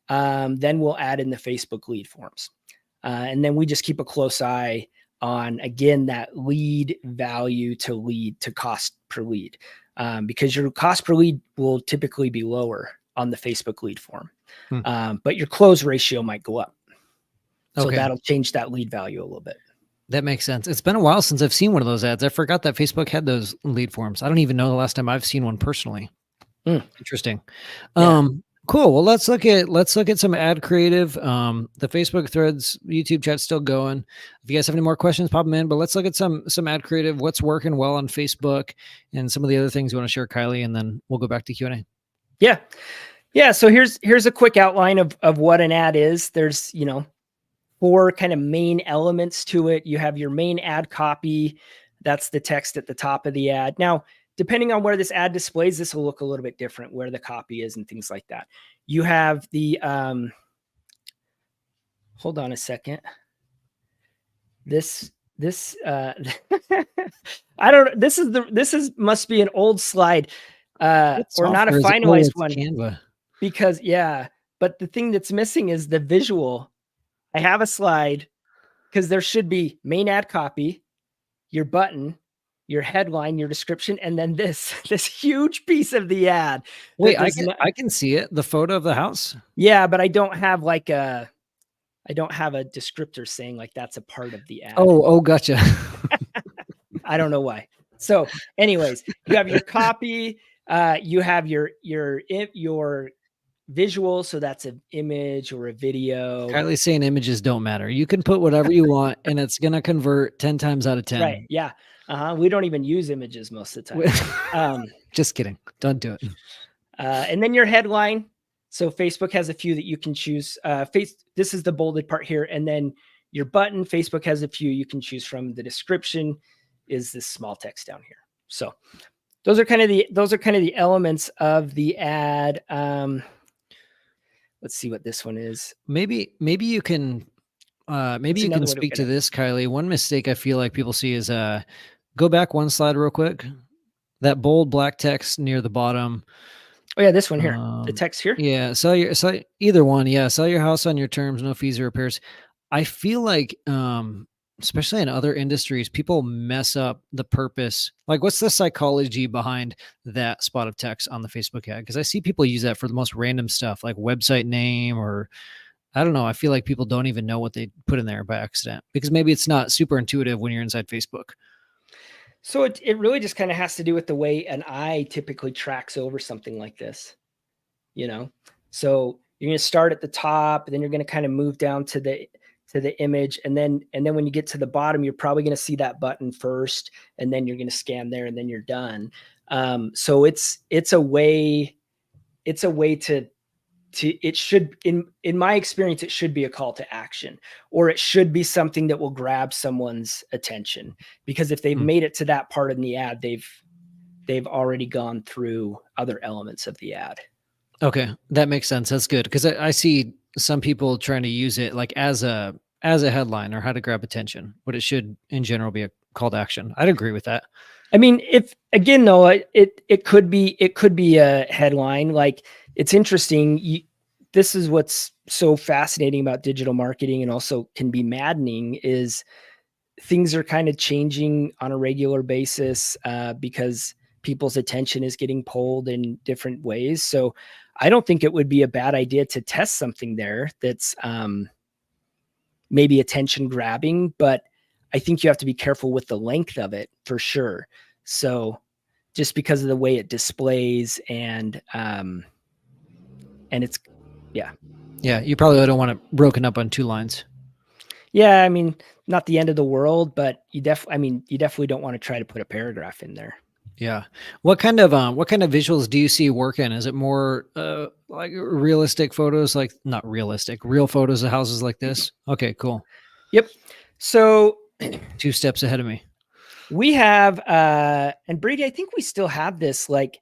then we'll add in the Facebook lead forms. And then we just keep a close eye on, again, that lead value to cost per lead, because your cost per lead will typically be lower on the Facebook lead form, but your close ratio might go up. So that'll change that lead value a little bit. That makes sense. It's been a while since I've seen one of those ads. I forgot that Facebook had those lead forms. I don't even know the last time I've seen one personally. Interesting. Cool. Well, let's look at some ad creative. The Facebook threads, YouTube chat's still going. If you guys have any more questions, pop them in, but let's look at some ad creative, what's working well on Facebook, and some of the other things you want to share, Kylie, and then we'll go back to Q&A. Yeah. So here's a quick outline of what an ad is. There's, 4 kind of main elements to it. You have your main ad copy. That's the text at the top of the ad. Now, depending on where this ad displays, this will look a little bit different, where the copy is and things like that. You have the, hold on a second. This I don't, must be an old slide, or not a finalized one. Canva. Because but the thing that's missing is the visual. I have a slide, because there should be main ad copy, your button, your headline, your description, and then this huge piece of the ad. Wait, I can see it. The photo of the house. Yeah, but I don't have a descriptor saying like that's a part of the ad. Oh, gotcha. I don't know why. So anyways, you have your copy, you have your visual, so that's an image or a video. Kylie's saying images don't matter. You can put whatever you want, and it's gonna convert 10 times out of 10. Right. Yeah. We don't even use images most of the time. Just kidding. Don't do it. And then your headline. So Facebook has a few that you can choose. This is the bolded part here, and then your button. Facebook has a few you can choose from. The description is this small text down here. So those are kind of the elements of the ad. Let's see what this one is. Maybe you can speak to this, Kylie. One mistake I feel like people see is go back one slide real quick. That bold black text near the bottom. Oh yeah, this one here. The text here. Yeah, either one. Yeah, sell your house on your terms, no fees or repairs. I feel like especially in other industries, people mess up the purpose. Like, what's the psychology behind that spot of text on the Facebook ad? Because I see people use that for the most random stuff, like website name, or I don't know. I feel like people don't even know what they put in there by accident, because maybe it's not super intuitive when you're inside Facebook. So it really just kind of has to do with the way an eye typically tracks over something like this, So you're going to start at the top, and then you're going to kind of move down to the image, and then when you get to the bottom, you're probably going to see that button first, and then you're going to scan there, and then you're done. So it's a way to it should, in my experience, it should be a call to action, or it should be something that will grab someone's attention, because if they've made it to that part in the ad, they've already gone through other elements of the ad. Okay, that makes sense. That's good, because I see some people trying to use it like as a headline or how to grab attention, but it should in general be a call to action. I'd agree with that. I mean, if again though, it could be a headline. Like, it's interesting. This is what's so fascinating about digital marketing, and also can be maddening, is things are kind of changing on a regular basis because people's attention is getting pulled in different ways. So I don't think it would be a bad idea to test something there that's maybe attention grabbing, but I think you have to be careful with the length of it for sure. So just because of the way it displays and it's, yeah, you probably don't want it broken up on 2 lines. Yeah, I mean, not the end of the world, but you definitely don't want to try to put a paragraph in there. Yeah. What kind of visuals do you see working? Is it more like realistic photos, like not realistic, real photos of houses like this? Okay, cool. Yep. So 2 steps ahead of me. We have and Brady, I think we still have this, like,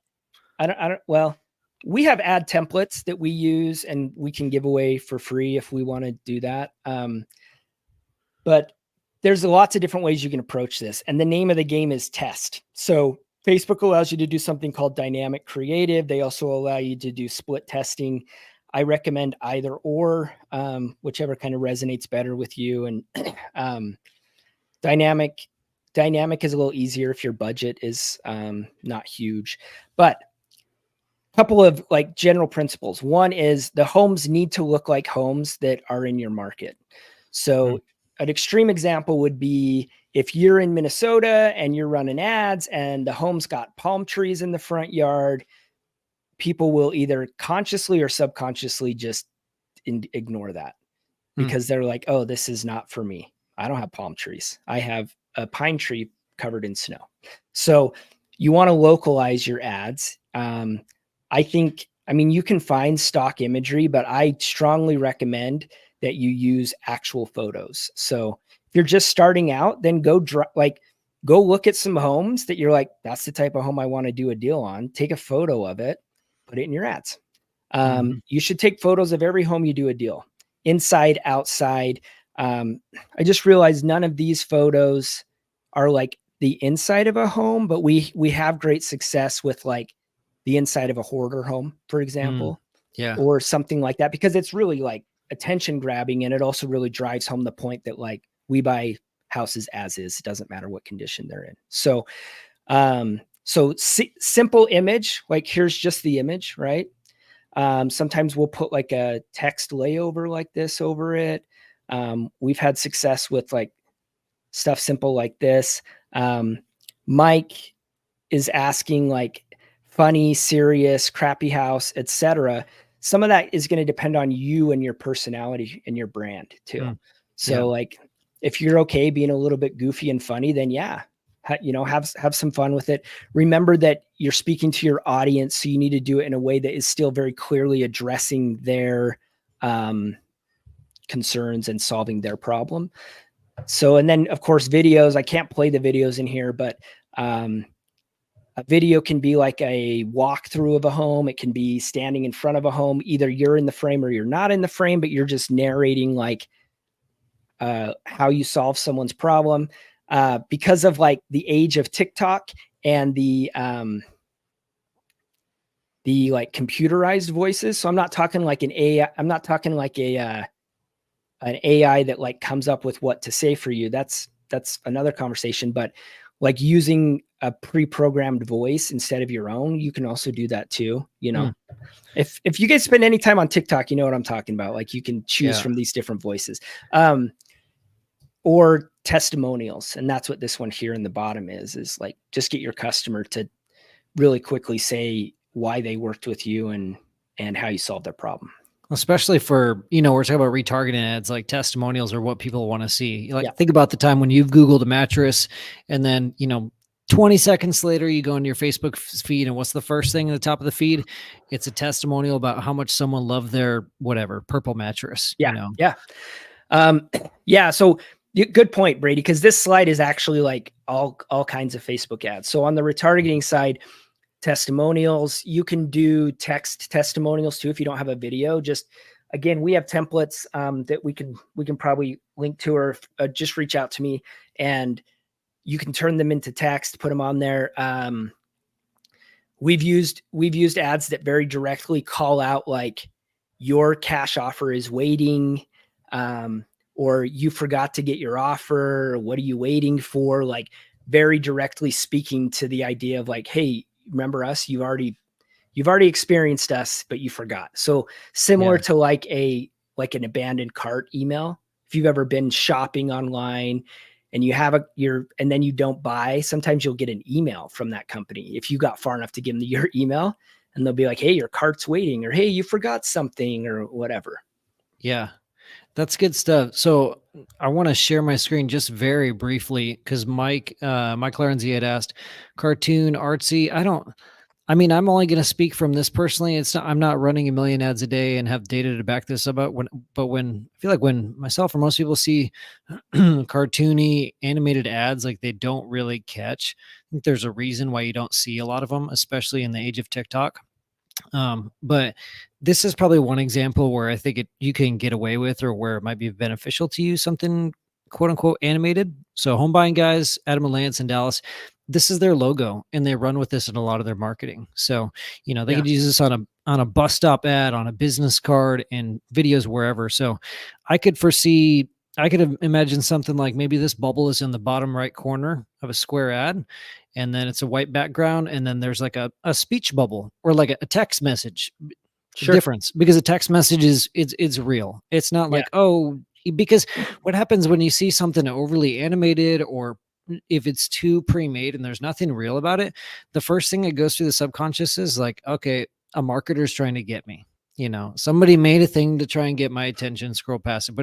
we have ad templates that we use and we can give away for free if we want to do that. But there's lots of different ways you can approach this. And the name of the game is test. So Facebook allows you to do something called dynamic creative. They also allow you to do split testing. I recommend either or, whichever kind of resonates better with you. And dynamic is a little easier if your budget is not huge. But a couple of like general principles. One is the homes need to look like homes that are in your market. So an extreme example would be if you're in Minnesota and you're running ads and the home's got palm trees in the front yard, people will either consciously or subconsciously just ignore that because they're like, oh, this is not for me. I don't have palm trees. I have a pine tree covered in snow. So you want to localize your ads. I mean, you can find stock imagery, but I strongly recommend that you use actual photos. So if you're just starting out, then go look at some homes that you're like, that's the type of home I want to do a deal on. Take a photo of it, put it in your ads. You should take photos of every home you do a deal, inside, outside. I just realized none of these photos are like the inside of a home, but we have great success with like the inside of a hoarder home, for example, or something like that, because it's really like attention grabbing. And it also really drives home the point that like we buy houses as is. It doesn't matter what condition they're in. So, simple image, like here's just the image, right? Sometimes we'll put like a text layover like this over it. We've had success with like stuff simple like this. Mike is asking like funny, serious, crappy house, etc. some of that is going to depend on you and your personality and your brand too. Mm, So yeah. like if you're okay being a little bit goofy and funny, then yeah, have some fun with it. Remember that you're speaking to your audience, so you need to do it in a way that is still very clearly addressing their concerns and solving their problem. So, and then of course, videos, I can't play the videos in here, but a video can be like a walkthrough of a home. It can be standing in front of a home. Either you're in the frame or you're not in the frame, but you're just narrating like how you solve someone's problem. Because of like the age of TikTok and the like computerized voices. So I'm not talking like an AI. I'm not talking like an AI that like comes up with what to say for you. That's another conversation. But like using a pre-programmed voice instead of your own, you can also do that too. If you guys spend any time on TikTok, you know what I'm talking about. Like you can choose from these different voices. Or testimonials. And that's what this one here in the bottom is like, just get your customer to really quickly say why they worked with you and how you solved their problem. Especially for, we're talking about retargeting ads, like testimonials are what people want to see. Like think about the time when you've Googled a mattress and then, 20 seconds later, you go into your Facebook feed and what's the first thing at the top of the feed? It's a testimonial about how much someone loved their whatever purple mattress. Yeah. Yeah. So good point, Brady, because this slide is actually like all kinds of Facebook ads. So on the retargeting side, testimonials, you can do text testimonials too if you don't have a video. Just again, we have templates that we can probably link to, or just reach out to me and you can turn them into text, put them on there. We've used ads that very directly call out like your cash offer is waiting, or you forgot to get your offer. What are you waiting for? Like very directly speaking to the idea of like, hey, remember us? You've already experienced us, but you forgot. So similar to like an abandoned cart email. If you've ever been shopping online and you have and then you don't buy, sometimes you'll get an email from that company if you got far enough to give them your email, and they'll be like, hey, your cart's waiting, or hey, you forgot something, or whatever. Yeah. That's good stuff. So I want to share my screen just very briefly because Mike Larenzi had asked cartoon, artsy. I'm only going to speak from this personally. I'm not running a million ads a day and have data to back this up. But when I feel like when myself or most people see cartoony animated ads, like they don't really catch. I think there's a reason why you don't see a lot of them, especially in the age of TikTok. But this is probably one example where I think you can get away with, or where it might be beneficial to use something quote unquote animated. So Home Buying Guys, Adam and Lance in Dallas, this is their logo and they run with this in a lot of their marketing. So, they could use this on a bus stop ad, on a business card, and videos wherever. So I could imagine something like maybe this bubble is in the bottom right corner of a square ad, and then it's a white background, and then there's like a speech bubble or like a text message. Sure. Difference, because a text message it's real. It's not like, because what happens when you see something overly animated, or if it's too pre-made and there's nothing real about it, the first thing that goes through the subconscious is like, okay, a marketer's trying to get me. Somebody made a thing to try and get my attention, scroll past it.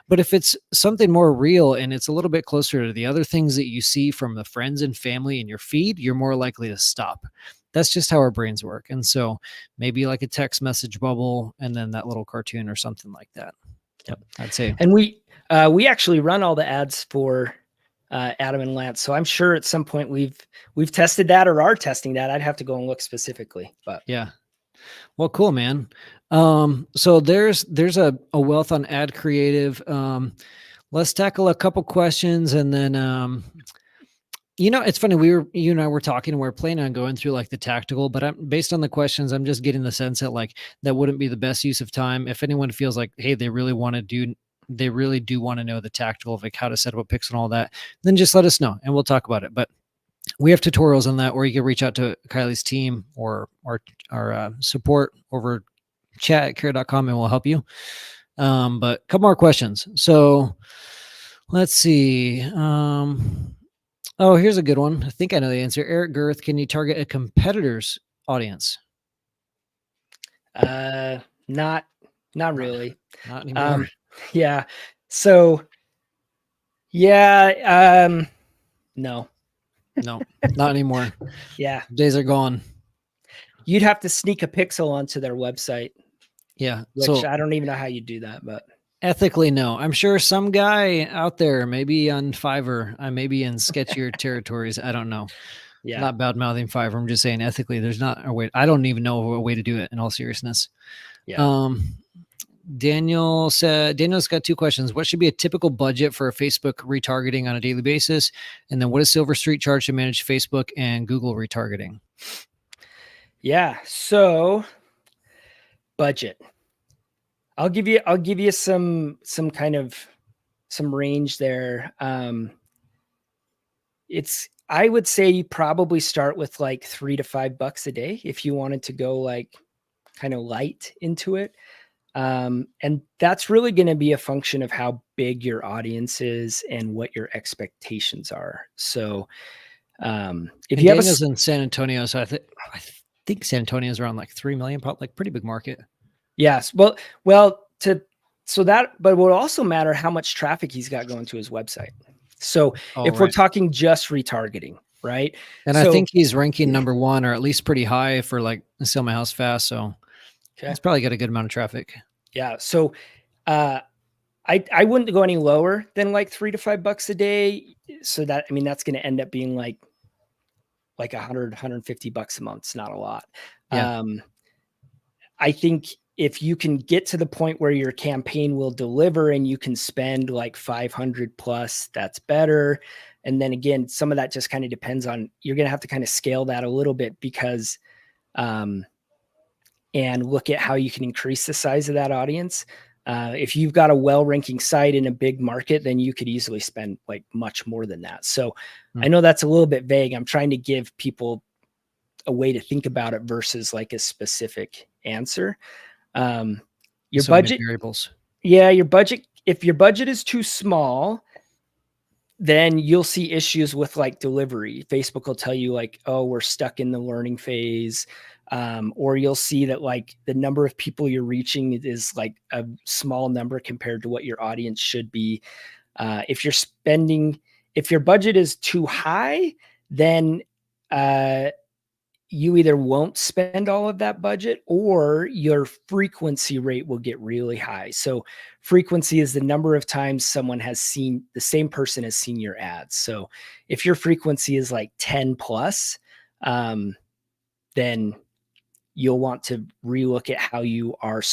But if it's something more real and it's a little bit closer to the other things that you see from the friends and family in your feed, you're more likely to stop. That's just how our brains work. And so maybe like a text message bubble and then that little cartoon or something like that. Yep, I'd say. And we actually run all the ads for Adam and Lance. So I'm sure at some point we've tested that or are testing that. I'd have to go and look specifically, but yeah. Well, cool, man. So there's a wealth on ad creative. Let's tackle a couple questions, and then it's funny. You and I were talking, and we're planning on going through like the tactical, but based on the questions, I'm just getting the sense that like that wouldn't be the best use of time. If anyone feels like, hey, they really do want to know the tactical of like how to set up a pixel and all that, then just let us know and we'll talk about it. But we have tutorials on that, or you can reach out to Kiley's team or our support over chat@care.com and we'll help you. But a couple more questions. So let's see. Oh, here's a good one. I think I know the answer. Eric Girth, can you target a competitor's audience? Not Not, really. not anymore. Yeah. So yeah, no. No, not anymore. Yeah. Days are gone. You'd have to sneak a pixel onto their website, Yeah. which So I don't even know how you do that, but ethically, no. I'm sure some guy out there, maybe on Fiverr, maybe in sketchier territories. I don't know. yeah. Not bad mouthing Fiverr. I'm just saying ethically, there's not a way. I don't even know a way to do it in all seriousness. Yeah. Daniel's got 2 questions. What should be a typical budget for a Facebook retargeting on a daily basis? And then what does Silver Street charge to manage Facebook and Google retargeting? Yeah. So budget. I'll give you some kind of some range there. I would say you probably start with like $3 to $5 a day if you wanted to go like kind of light into it. And that's really going to be a function of how big your audience is and what your expectations are. So if And you have Daniel's in San Antonio, so I think San Antonio is around like 3 million, probably like pretty big market. yes, but would also matter how much traffic he's got going to his website. So if we're talking just retargeting, right? And I think he's ranking number 1 or at least pretty high for like sell my house fast. So he's probably got a good amount of traffic. Yeah. So I wouldn't go any lower than like $3 to $5 a day. So that, I mean, that's going to end up being like $150 a month. It's not a lot. Yeah. I think if you can get to the point where your campaign will deliver and you can spend like 500 plus, that's better. And then again, some of that just kind of depends on, you're going to have to kind of scale that a little bit because, and look at how you can increase the size of that audience. If you've got a well-ranking site in a big market, then you could easily spend like much more than that. So I know that's a little bit vague. I'm trying to give people a way to think about it versus like a specific answer. Your budget variables. Yeah, your budget. If your budget is too small, then you'll see issues with like delivery. Facebook will tell you like, oh, we're stuck in the learning phase. Or you'll see that like the number of people you're reaching is like a small number compared to what your audience should be. If your budget is too high, then you either won't spend all of that budget or your frequency rate will get really high. So frequency is the number of times the same person has seen your ads. So if your frequency is like 10 plus, then you'll want to relook at how you are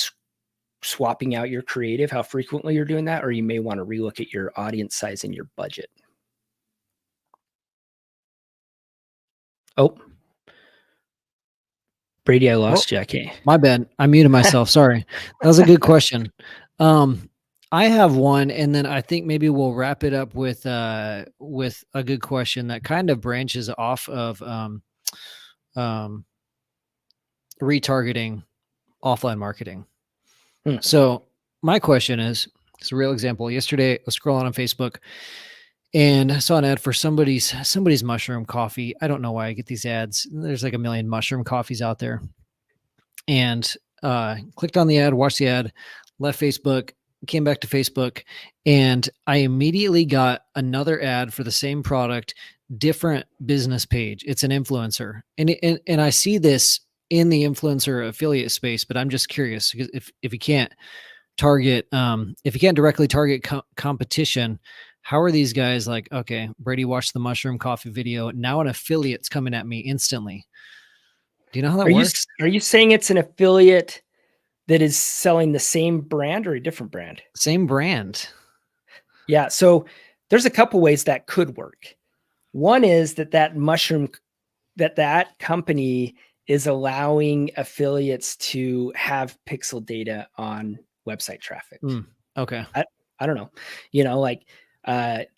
swapping out your creative, how frequently you're doing that, or you may want to relook at your audience size and your budget. Oh, Brady, I lost you. I can't. My bad. I muted myself. Sorry. That was a good question. I have one, and then I think maybe we'll wrap it up with a good question that kind of branches off of retargeting offline marketing. So my question is, it's a real example. Yesterday, I was scrolling on Facebook and I saw an ad for somebody's mushroom coffee. I don't know why I get these ads. There's like a million mushroom coffees out there. And clicked on the ad, watched the ad, left Facebook, came back to Facebook, and I immediately got another ad for the same product, different business page. It's an influencer. And I see this in the influencer affiliate space, but I'm just curious because if you can't target, if you can't directly target competition, how are these guys like, okay, Brady watched the mushroom coffee video. Now an affiliate's coming at me instantly. Do you know how that works? Are you saying it's an affiliate that is selling the same brand or a different brand? Same brand. Yeah. So there's a couple ways that could work. One is that company is allowing affiliates to have pixel data on website traffic. Okay. I don't know, like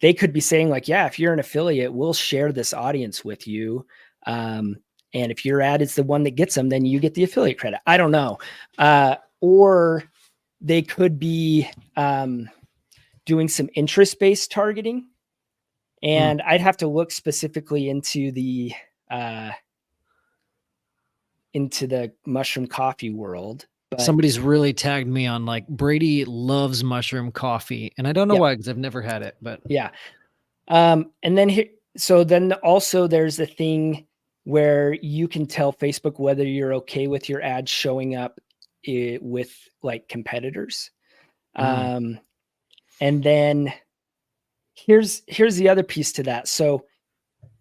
they could be saying like, yeah, if you're an affiliate, we'll share this audience with you. And if your ad is the one that gets them, then you get the affiliate credit. I don't know. Or they could be doing some interest-based targeting. And I'd have to look specifically into the into the mushroom coffee world. But somebody's really tagged me on like Brady loves mushroom coffee, and I don't know why, because I've never had it, but yeah. And then here, so then also there's the thing where you can tell Facebook whether you're okay with your ads showing up with like competitors. And then here's the other piece to that. So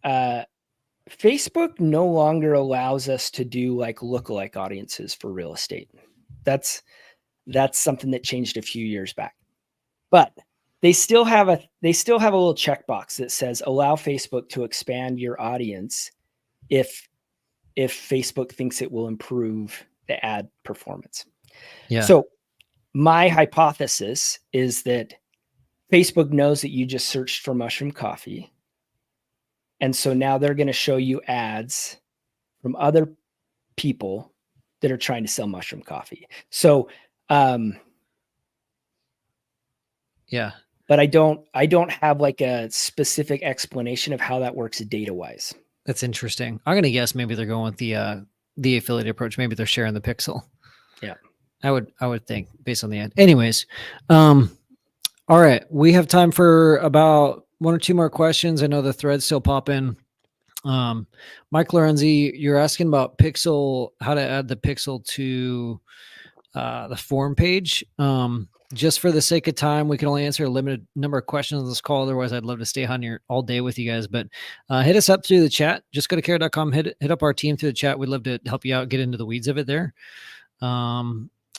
Facebook no longer allows us to do like lookalike audiences for real estate. That's something that changed a few years back. But they still have a little checkbox that says allow Facebook to expand your audience if Facebook thinks it will improve the ad performance. yeah. So my hypothesis is that Facebook knows that you just searched for mushroom coffee. And so now they're going to show you ads from other people that are trying to sell mushroom coffee. So, yeah. But I don't have like a specific explanation of how that works data wise. That's interesting. I'm gonna guess maybe they're going with the affiliate approach. Maybe they're sharing the pixel. Yeah. I would think based on the ad. Anyways, all right. We have time for about one or two more questions. I know the thread's still popping. Mike Lorenzi, you're asking about pixel, how to add the pixel to the form page. Just for the sake of time, we can only answer a limited number of questions on this call. Otherwise, I'd love to stay on here all day with you guys. But hit us up through the chat. Just go to carrot.com, hit up our team through the chat. We'd love to help you out, get into the weeds of it there.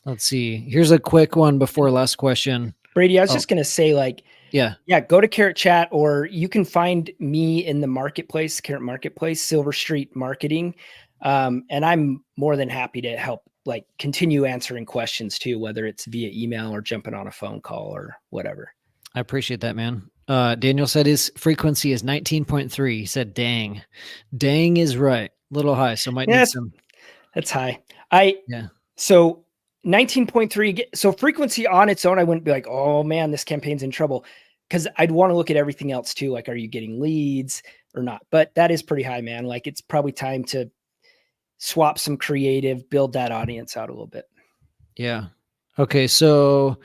Let's see. Here's a quick one before last question. Brady, I was just going to say, like, yeah, go to Carrot Chat, or you can find me in the marketplace, Carrot Marketplace, Silver Street Marketing. And I'm more than happy to help, like, continue answering questions too, whether it's via email or jumping on a phone call or whatever. I appreciate that, man. Daniel said his frequency is 19.3. He said, dang is right. A little high. So might need some. That's high. So 19.3. So frequency on its own, I wouldn't be like, oh man, this campaign's in trouble, because I'd want to look at everything else too. Like, are you getting leads or not? But that is pretty high, man. Like, it's probably time to swap some creative, build that audience out a little bit. Yeah. Okay. So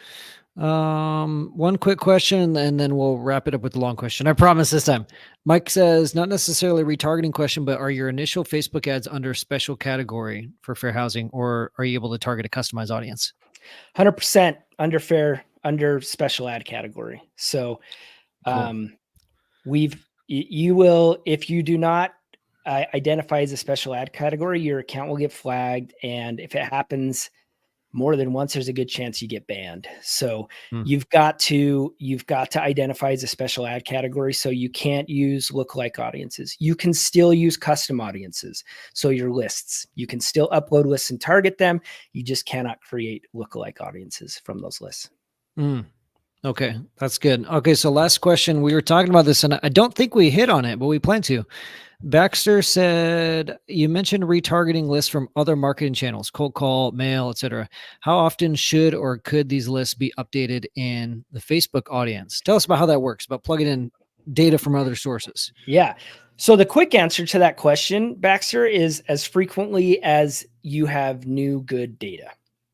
one quick question and then we'll wrap it up with the long question. I promise this time. Mike says, not necessarily retargeting question, but are your initial Facebook ads under special category for fair housing, or are you able to target a customized audience? 100% under special ad category. So cool. You will, if you do not identify as a special ad category, your account will get flagged. And if it happens more than once, there's a good chance you get banned. So you've got to identify as a special ad category. So you can't use lookalike audiences. You can still use custom audiences. So your lists, you can still upload lists and target them. You just cannot create lookalike audiences from those lists. Okay, that's good. Okay, so last question. We were talking about this, and I don't think we hit on it, but we plan to. Baxter said, you mentioned retargeting lists from other marketing channels, cold call, mail, etc. How often should or could these lists be updated in the Facebook audience? Tell us about how that works, about plugging in data from other sources. Yeah. So the quick answer to that question, Baxter, is as frequently as you have new good data.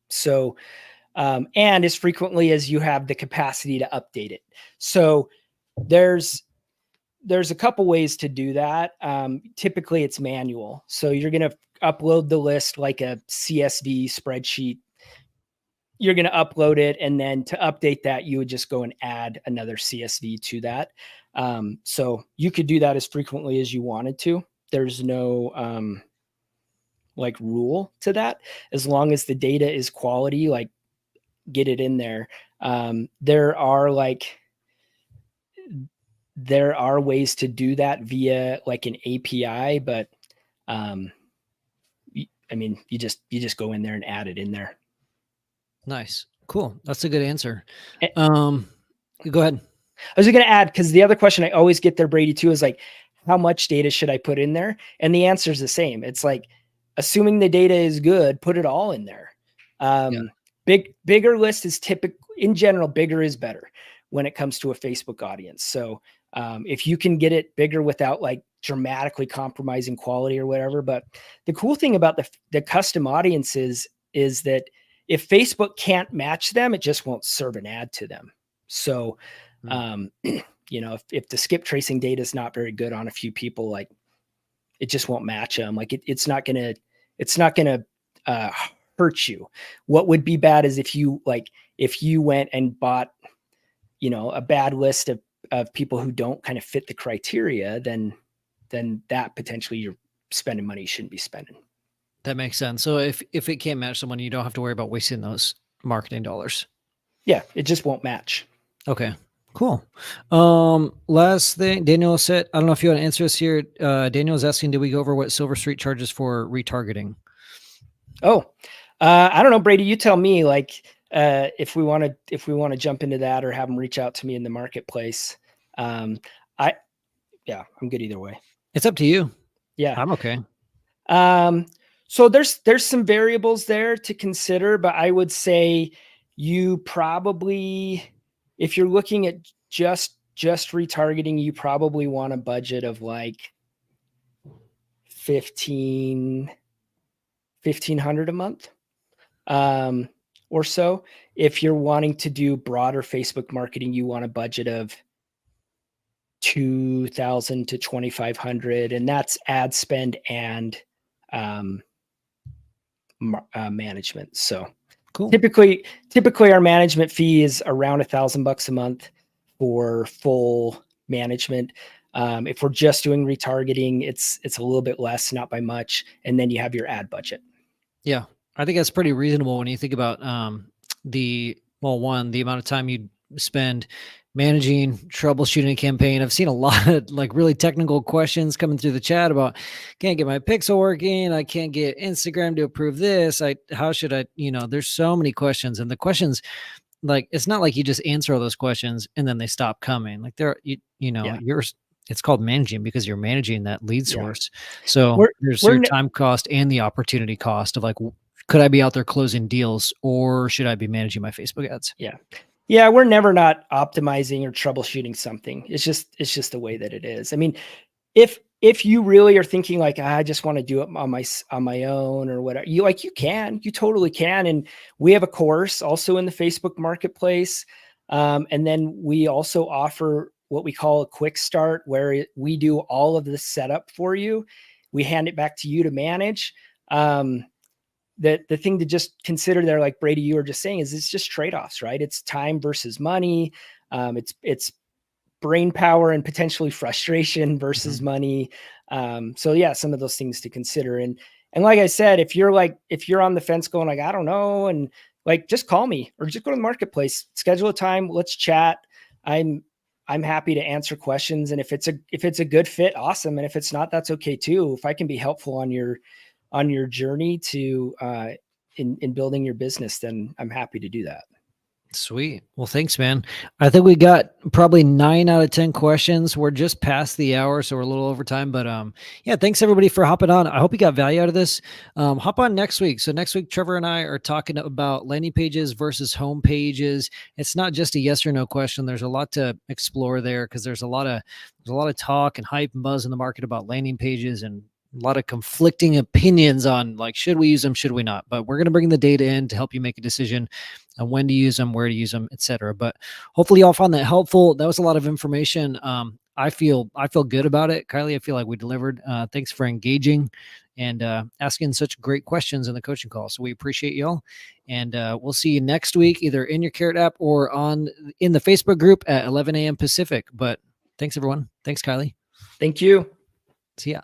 So, and as frequently as you have the capacity to update it. So there's a couple ways to do that. Typically it's manual. So you're going to upload the list like a CSV spreadsheet. You're going to upload it. And then to update that, you would just go and add another CSV to that. So you could do that as frequently as you wanted to. There's no like rule to that. As long as the data is quality, like, get it in there. There are ways to do that via like an API, but I mean, you just go in there and add it in there. Nice. Cool. That's a good answer. Go ahead. I was going to add, because the other question I always get there, Brady, too, is like, how much data should I put in there? And the answer is the same. It's like, assuming the data is good, put it all in there. Bigger list is typically, in general, bigger is better when it comes to a Facebook audience. So If you can get it bigger without like dramatically compromising quality or whatever. But the cool thing about the custom audiences is that if Facebook can't match them, it just won't serve an ad to them. So, if the skip tracing data is not very good on a few people, like it just won't match them. Like it's not gonna hurt you. What would be bad is if you went and bought, a bad list of people who don't kind of fit the criteria, then that potentially you're spending money you shouldn't be spending. That makes sense. So if it can't match someone, you don't have to worry about wasting those marketing dollars. Yeah, it just won't match. Okay, cool. Last thing, Daniel said, I don't know if you want to answer this here. Daniel is asking, did we go over what Silver Street charges for retargeting? Oh, I don't know, Brady, you tell me, like, if we want to jump into that or have them reach out to me in the marketplace. I'm good either way. It's up to you. Yeah. I'm okay. So there's some variables there to consider, but I would say you probably, if you're looking at just retargeting, you probably want a budget of like $1,500 a month, or so. If you're wanting to do broader Facebook marketing, you want a budget of $2,000 to $2,500, and that's ad spend and management. So cool. Typically our management fee is around $1,000 a month for full management. If we're just doing retargeting, it's a little bit less, not by much. And then you have your ad budget. Yeah, I think that's pretty reasonable when you think about the amount of time you spend managing, troubleshooting a campaign. I've seen a lot of like really technical questions coming through the chat about, can't get my pixel working. I can't get Instagram to approve this. How should I, there's so many questions, and the questions, like, it's not like you just answer all those questions and then they stop coming. Like it's called managing because you're managing that lead source. So there's your time cost and the opportunity cost of like, could I be out there closing deals or should I be managing my Facebook ads? Yeah. Yeah. We're never not optimizing or troubleshooting something. It's just the way that it is. I mean, if you really are thinking like, I just want to do it on my own or whatever, you totally can. And we have a course also in the Facebook marketplace. And then we also offer what we call a quick start, where we do all of the setup for you. We hand it back to you to manage. The thing to just consider there, like Brady, you were just saying, is it's just trade-offs, right? It's time versus money. It's brain power and potentially frustration versus money. So yeah, some of those things to consider. And like I said, if you're on the fence going like, I don't know, and like, just call me or just go to the marketplace, schedule a time, let's chat. I'm happy to answer questions. And if it's a good fit, awesome. And if it's not, that's okay too. If I can be helpful on your journey to in building your business, then I'm happy to do that. Sweet. Well, thanks, man. I think we got probably 9 out of 10 questions. We're just past the hour, so we're a little over time. But yeah, thanks everybody for hopping on. I hope you got value out of this. Hop on next week. So next week, Trevor and I are talking about landing pages versus home pages. It's not just a yes or no question. There's a lot to explore there because there's a lot of talk and hype and buzz in the market about landing pages, and a lot of conflicting opinions on like, should we use them, should we not? But we're going to bring the data in to help you make a decision on when to use them, where to use them, etc. But hopefully y'all found that helpful. That was a lot of information. I feel good about it. Kiley, I feel like we delivered. Thanks for engaging and asking such great questions in the coaching call. So we appreciate y'all. And we'll see you next week, either in your Carrot app or in the Facebook group at 11 a.m. Pacific. But thanks everyone. Thanks, Kiley. Thank you. See ya.